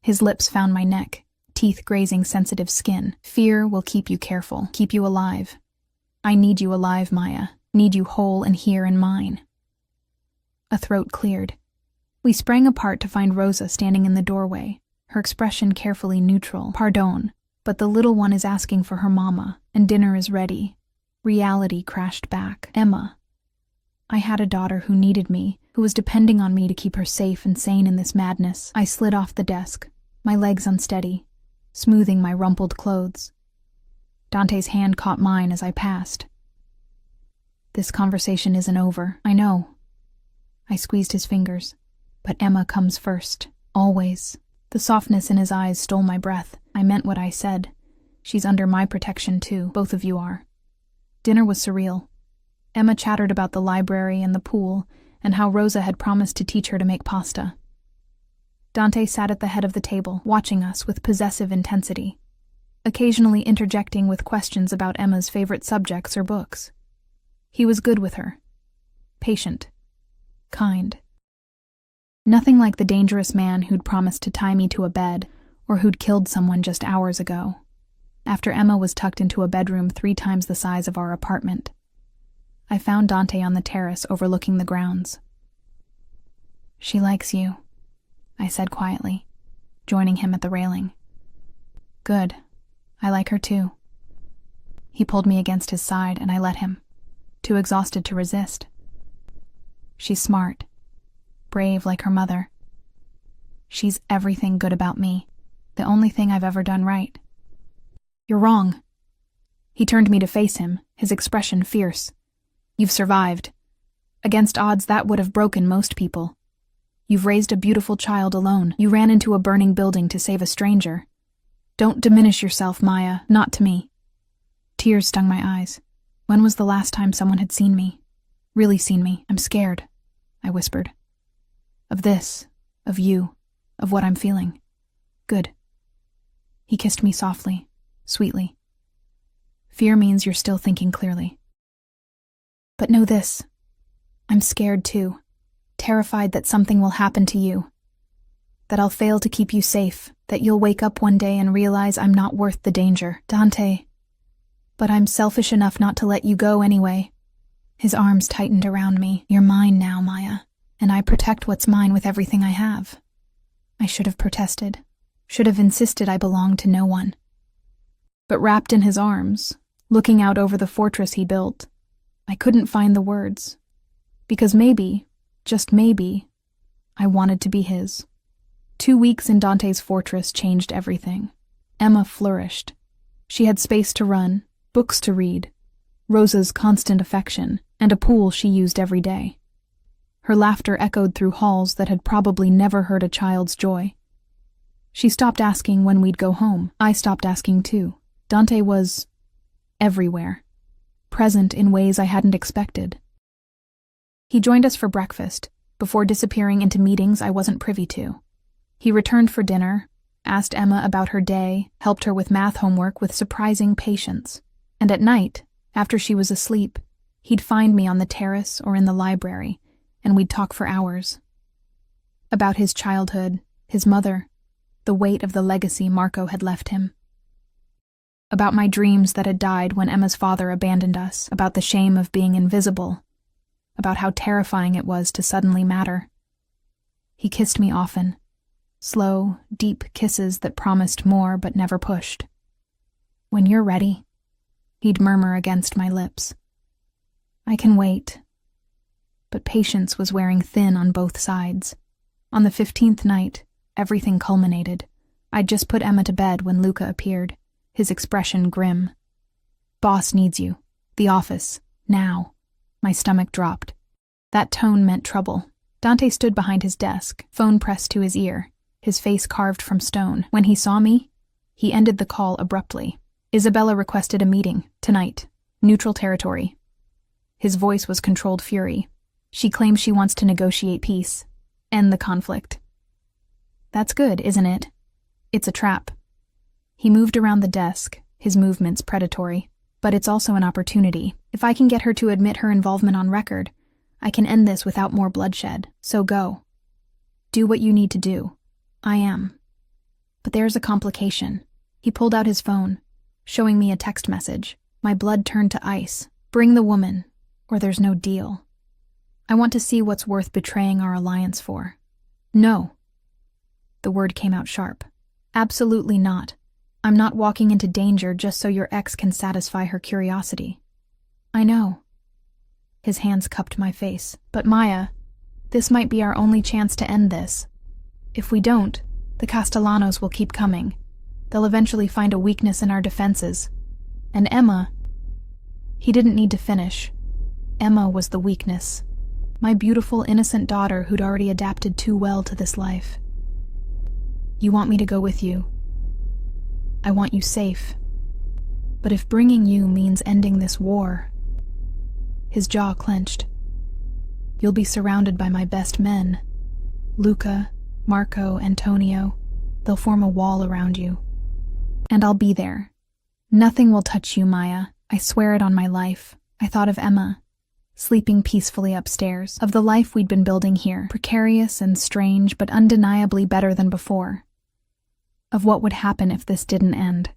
His lips found my neck, teeth grazing sensitive skin. Fear will keep you careful, keep you alive. I need you alive, Maya. Need you whole and here in mine. A throat cleared. We sprang apart to find Rosa standing in the doorway, her expression carefully neutral. Pardon, but the little one is asking for her mama, and dinner is ready. Reality crashed back. Emma. I had a daughter who needed me, who was depending on me to keep her safe and sane in this madness. I slid off the desk, my legs unsteady, smoothing my rumpled clothes. Dante's hand caught mine as I passed. This conversation isn't over, I know. I squeezed his fingers. But Emma comes first, always. The softness in his eyes stole my breath. I meant what I said. She's under my protection too, both of you are. Dinner was surreal. Emma chattered about the library and the pool, and how Rosa had promised to teach her to make pasta. Dante sat at the head of the table, watching us with possessive intensity, occasionally interjecting with questions about Emma's favorite subjects or books. He was good with her. Patient. Kind. Nothing like the dangerous man who'd promised to tie me to a bed, or who'd killed someone just hours ago, after Emma was tucked into a bedroom 3 times the size of our apartment. I found Dante on the terrace overlooking the grounds. She likes you, I said quietly, joining him at the railing. Good. I like her too. He pulled me against his side and I let him, too exhausted to resist. She's smart, brave like her mother. She's everything good about me, the only thing I've ever done right. You're wrong. He turned me to face him, his expression fierce. You've survived. Against odds that would have broken most people. You've raised a beautiful child alone. You ran into a burning building to save a stranger. Don't diminish yourself, Maya, not to me. Tears stung my eyes. When was the last time someone had seen me? Really seen me? I'm scared, I whispered. Of this, of you, of what I'm feeling. Good. He kissed me softly, sweetly. Fear means you're still thinking clearly. But know this, I'm scared too, terrified that something will happen to you, that I'll fail to keep you safe, that you'll wake up one day and realize I'm not worth the danger. Dante. But I'm selfish enough not to let you go anyway. His arms tightened around me. You're mine now, Maya. and I protect what's mine with everything I have. I should have protested, should have insisted I belonged to no one. But wrapped in his arms, looking out over the fortress he built, I couldn't find the words. Because maybe, just maybe, I wanted to be his. 2 weeks in Dante's fortress changed everything. Emma flourished. She had space to run, books to read, Rosa's constant affection, and a pool she used every day. Her laughter echoed through halls that had probably never heard a child's joy. She stopped asking when we'd go home. I stopped asking too. Dante was everywhere, present in ways I hadn't expected. He joined us for breakfast, before disappearing into meetings I wasn't privy to. He returned for dinner, asked Emma about her day, helped her with math homework with surprising patience. And at night, after she was asleep, he'd find me on the terrace or in the library, and we'd talk for hours. About his childhood, his mother, the weight of the legacy Marco had left him. About my dreams that had died when Emma's father abandoned us, about the shame of being invisible, about how terrifying it was to suddenly matter. He kissed me often, slow, deep kisses that promised more but never pushed. "When you're ready," he'd murmur against my lips. "I can wait." But patience was wearing thin on both sides. On the 15th night, everything culminated. I'd just put Emma to bed when Luca appeared, his expression grim. "Boss needs you. The office. Now." My stomach dropped. That tone meant trouble. Dante stood behind his desk, phone pressed to his ear, his face carved from stone. When he saw me, he ended the call abruptly. "Isabella requested a meeting, tonight. Neutral territory." His voice was controlled fury. "She claims she wants to negotiate peace. End the conflict." "That's good, isn't it?" "It's a trap." He moved around the desk, his movements predatory. "But it's also an opportunity. If I can get her to admit her involvement on record, I can end this without more bloodshed. So go. Do what you need to do. I am." But there's a complication. He pulled out his phone, showing me a text message. My blood turned to ice. "Bring the woman, or there's no deal. I want to see what's worth betraying our alliance for." "No." The word came out sharp. "Absolutely not. I'm not walking into danger just so your ex can satisfy her curiosity." "I know." His hands cupped my face. "But Maya, this might be our only chance to end this. If we don't, the Castellanos will keep coming. They'll eventually find a weakness in our defenses. And Emma..." He didn't need to finish. Emma was the weakness. My beautiful, innocent daughter who'd already adapted too well to this life. "You want me to go with you. I want you safe. But if bringing you means ending this war..." His jaw clenched. "You'll be surrounded by my best men. Luca, Marco, Antonio. They'll form a wall around you. And I'll be there. Nothing will touch you, Maya. I swear it on my life." I thought of Emma, sleeping peacefully upstairs, of the life we'd been building here, precarious and strange, but undeniably better than before. Of what would happen if this didn't end.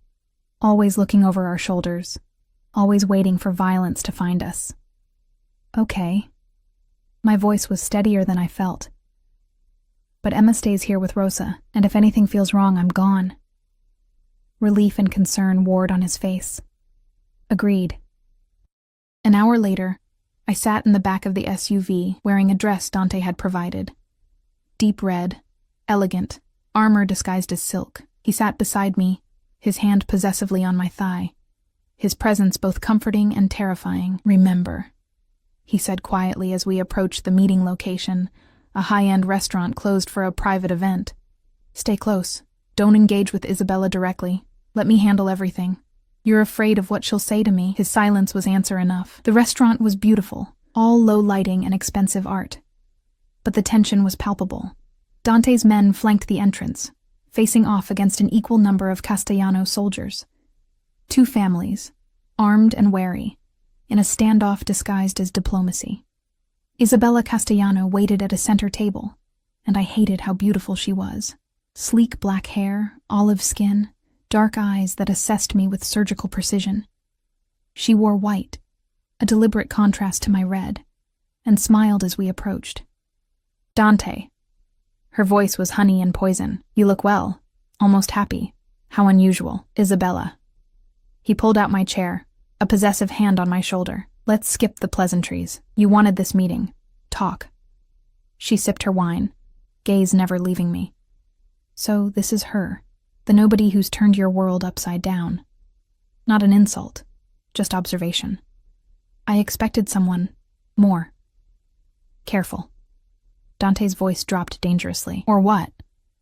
Always looking over our shoulders, always waiting for violence to find us. "Okay." My voice was steadier than I felt. "But Emma stays here with Rosa, and if anything feels wrong, I'm gone." Relief and concern warred on his face. "Agreed." An hour later, I sat in the back of the SUV, wearing a dress Dante had provided. Deep red, elegant, armor disguised as silk. He sat beside me, his hand possessively on my thigh, his presence both comforting and terrifying. "Remember," he said quietly as we approached the meeting location, a high-end restaurant closed for a private event. "Stay close. Don't engage with Isabella directly. Let me handle everything. You're afraid of what she'll say to me." His silence was answer enough. The restaurant was beautiful, all low lighting and expensive art. But the tension was palpable. Dante's men flanked the entrance, facing off against an equal number of Castellano soldiers. 2 families, armed and wary, in a standoff disguised as diplomacy. Isabella Castellano waited at a center table, and I hated how beautiful she was. Sleek black hair, olive skin, dark eyes that assessed me with surgical precision. She wore white, a deliberate contrast to my red, and smiled as we approached. Dante. Her voice was honey and poison. You look well. Almost happy. How unusual. Isabella. He pulled out my chair, a possessive hand on my shoulder. Let's skip the pleasantries. You wanted this meeting. Talk. She sipped her wine, gaze never leaving me. So this is her, the nobody who's turned your world upside down. Not an insult, just observation. I expected someone more. Careful. Dante's voice dropped dangerously. Or what?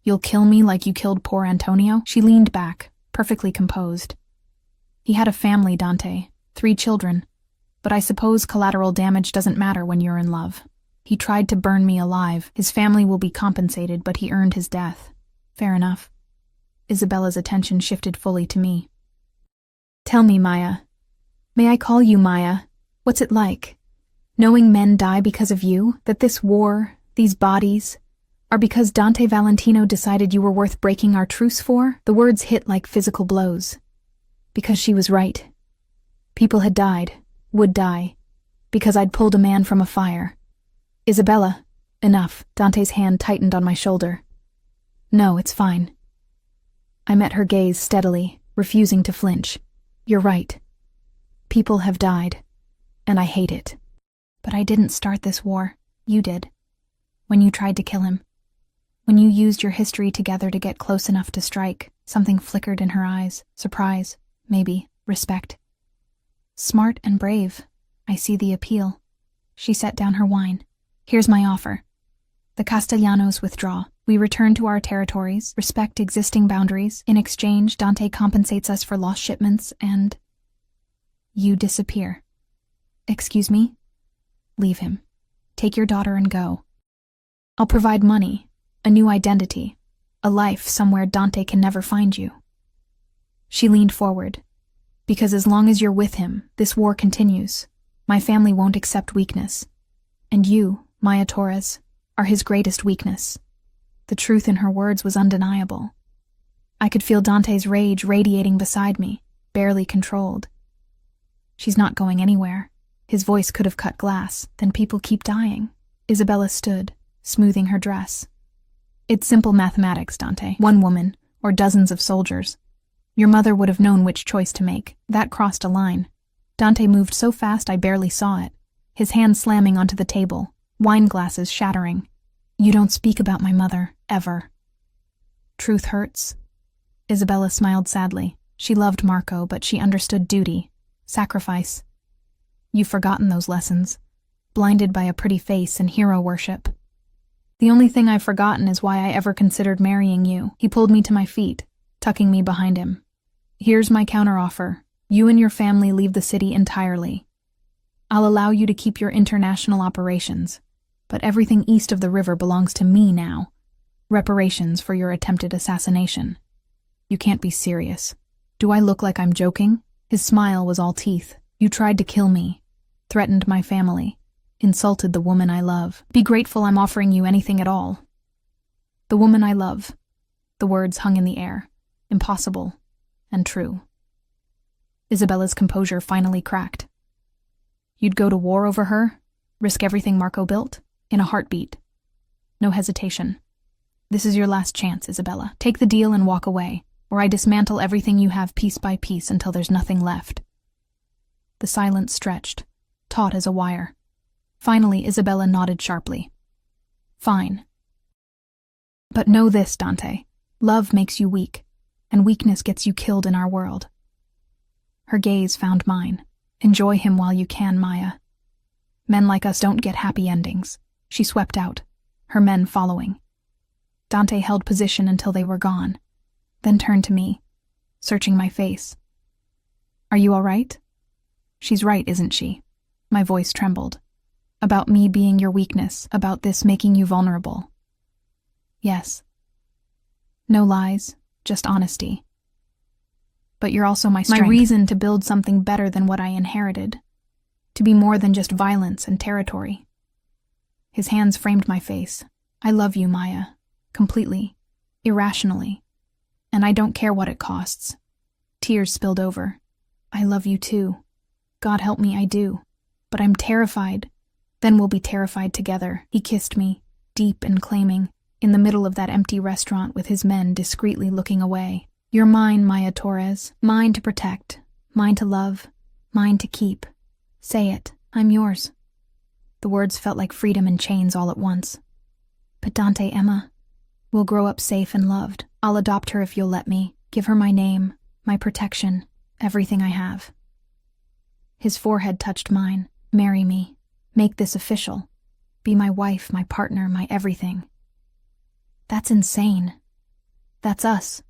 You'll kill me like you killed poor Antonio? She leaned back, perfectly composed. He had a family, Dante, 3 children, but I suppose collateral damage doesn't matter when you're in love. He tried to burn me alive. His family will be compensated, but he earned his death. Fair enough. Isabella's attention shifted fully to me. Tell me, Maya. May I call you Maya? What's it like? Knowing men die because of you? That this war, these bodies, are because Dante Valentino decided you were worth breaking our truce for? The words hit like physical blows. Because she was right. People had died, would die, because I'd pulled a man from a fire. Isabella, enough. Dante's hand tightened on my shoulder. No, it's fine. I met her gaze steadily, refusing to flinch. You're right. People have died, and I hate it. But I didn't start this war. You did. When you tried to kill him. When you used your history together to get close enough to strike, something flickered in her eyes. Surprise, maybe, respect. Smart and brave. I see the appeal. She set down her wine. Here's my offer. The Castellanos withdraw. We return to our territories, respect existing boundaries. In exchange, Dante compensates us for lost shipments, and you disappear. Excuse me? Leave him. Take your daughter and go. I'll provide money, a new identity, a life somewhere Dante can never find you. She leaned forward. Because as long as you're with him, this war continues. My family won't accept weakness. And you, Maya Torres, are his greatest weakness. The truth in her words was undeniable. I could feel Dante's rage radiating beside me, barely controlled. She's not going anywhere. His voice could have cut glass. Then people keep dying. Isabella stood, smoothing her dress. It's simple mathematics, Dante. One woman, or dozens of soldiers. Your mother would have known which choice to make. That crossed a line. Dante moved so fast I barely saw it, his hand slamming onto the table, wine glasses shattering. You don't speak about my mother, ever. Truth hurts. Isabella smiled sadly. She loved Marco, but she understood duty, sacrifice. You've forgotten those lessons, blinded by a pretty face and hero worship. The only thing I've forgotten is why I ever considered marrying you. He pulled me to my feet, tucking me behind him. Here's my counteroffer. You and your family leave the city entirely. I'll allow you to keep your international operations, but everything east of the river belongs to me now. Reparations for your attempted assassination. You can't be serious. Do I look like I'm joking? His smile was all teeth. You tried to kill me, threatened my family, insulted the woman I love. Be grateful I'm offering you anything at all. The woman I love. The words hung in the air, impossible and true. Isabella's composure finally cracked. You'd go to war over her? Risk everything Marco built? In a heartbeat. No hesitation. This is your last chance, Isabella. Take the deal and walk away, or I dismantle everything you have piece by piece until there's nothing left. The silence stretched, taut as a wire. Finally, Isabella nodded sharply. Fine. But know this, Dante. Love makes you weak, and weakness gets you killed in our world. Her gaze found mine. Enjoy him while you can, Maya. Men like us don't get happy endings. She swept out, her men following. Dante held position until they were gone, then turned to me, searching my face. Are you all right? She's right, isn't she? My voice trembled. About me being your weakness, about this making you vulnerable. Yes. No lies, just honesty. But you're also my strength. My reason to build something better than what I inherited. To be more than just violence and territory. His hands framed my face. I love you, Maya. Completely. Irrationally. And I don't care what it costs. Tears spilled over. I love you too. God help me, I do. But I'm terrified. Then we'll be terrified together. He kissed me, deep and claiming, in the middle of that empty restaurant with his men discreetly looking away. You're mine, Maya Torres. Mine to protect. Mine to love. Mine to keep. Say it. I'm yours. The words felt like freedom in chains all at once. But Dante, Emma, we'll grow up safe and loved. I'll adopt her if you'll let me. Give her my name, my protection, everything I have. His forehead touched mine. Marry me. Make this official. Be my wife, my partner, my everything. That's insane. That's us.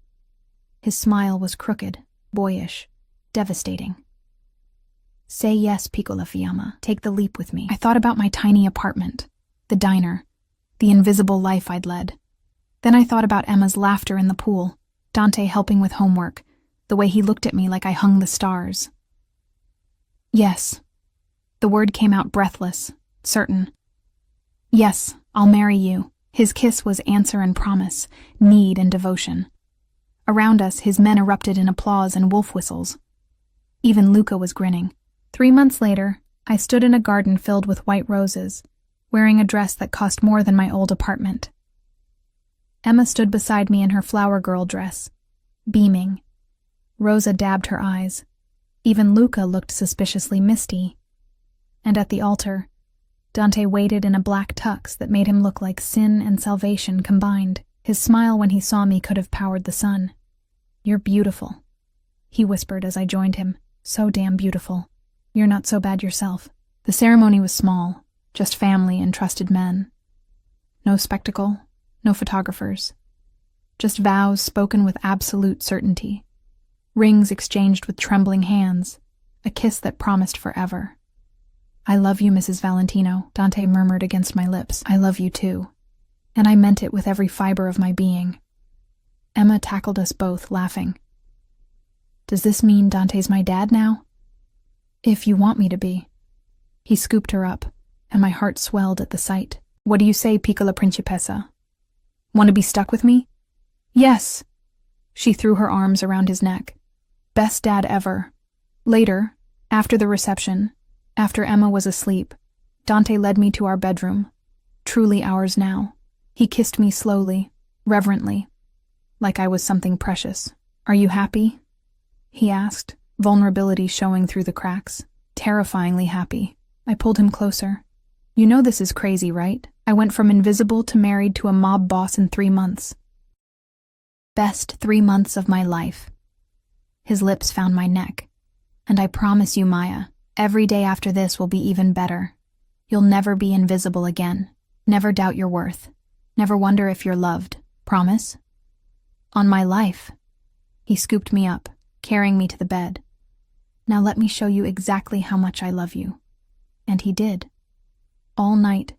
His smile was crooked, boyish, devastating. Say yes, piccola fiamma. Take the leap with me. I thought about my tiny apartment, the diner, the invisible life I'd led. Then I thought about Emma's laughter in the pool, Dante helping with homework, the way he looked at me like I hung the stars. Yes. The word came out breathless, certain. Yes, I'll marry you. His kiss was answer and promise, need and devotion. Around us, his men erupted in applause and wolf whistles. Even Luca was grinning. 3 months later, I stood in a garden filled with white roses, wearing a dress that cost more than my old apartment. Emma stood beside me in her flower girl dress, beaming. Rosa dabbed her eyes. Even Luca looked suspiciously misty. And at the altar, Dante waited in a black tux that made him look like sin and salvation combined. His smile when he saw me could have powered the sun. You're beautiful, he whispered as I joined him. So damn beautiful. You're not so bad yourself. The ceremony was small, just family and trusted men. No spectacle, no photographers. Just vows spoken with absolute certainty. Rings exchanged with trembling hands. A kiss that promised forever. I love you, Mrs. Valentino, Dante murmured against my lips. I love you too. And I meant it with every fiber of my being. Emma tackled us both, laughing. Does this mean Dante's my dad now? If you want me to be. He scooped her up, and my heart swelled at the sight. What do you say, piccola principessa? Want to be stuck with me? Yes. She threw her arms around his neck. Best dad ever. Later, after the reception, after Emma was asleep, Dante led me to our bedroom, truly ours now. He kissed me slowly, reverently, like I was something precious. Are you happy? He asked, vulnerability showing through the cracks. Terrifyingly happy. I pulled him closer. You know this is crazy, right? I went from invisible to married to a mob boss in 3 months. Best 3 months of my life. His lips found my neck. And I promise you, Maya, every day after this will be even better. You'll never be invisible again. Never doubt your worth. Never wonder if you're loved. Promise? On my life. He scooped me up, carrying me to the bed. Now let me show you exactly how much I love you. And he did. All night,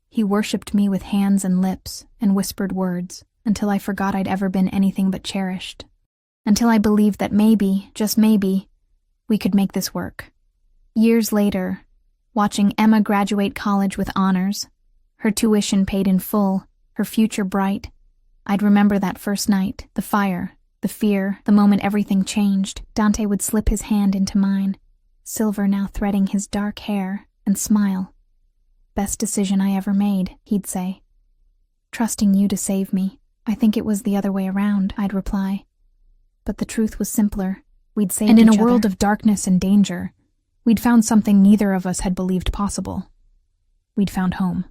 he worshipped me with hands and lips and whispered words until I forgot I'd ever been anything but cherished. Until I believed that maybe, just maybe, we could make this work. Years later, watching Emma graduate college with honors, her tuition paid in full, her future bright, I'd remember that first night, the fire, the fear, the moment everything changed. Dante would slip his hand into mine, silver now threading his dark hair, and smile. Best decision I ever made, he'd say. Trusting you to save me. I think it was the other way around, I'd reply. But the truth was simpler. We'd saved each other. And in a world of darkness and danger, we'd found something neither of us had believed possible. We'd found home.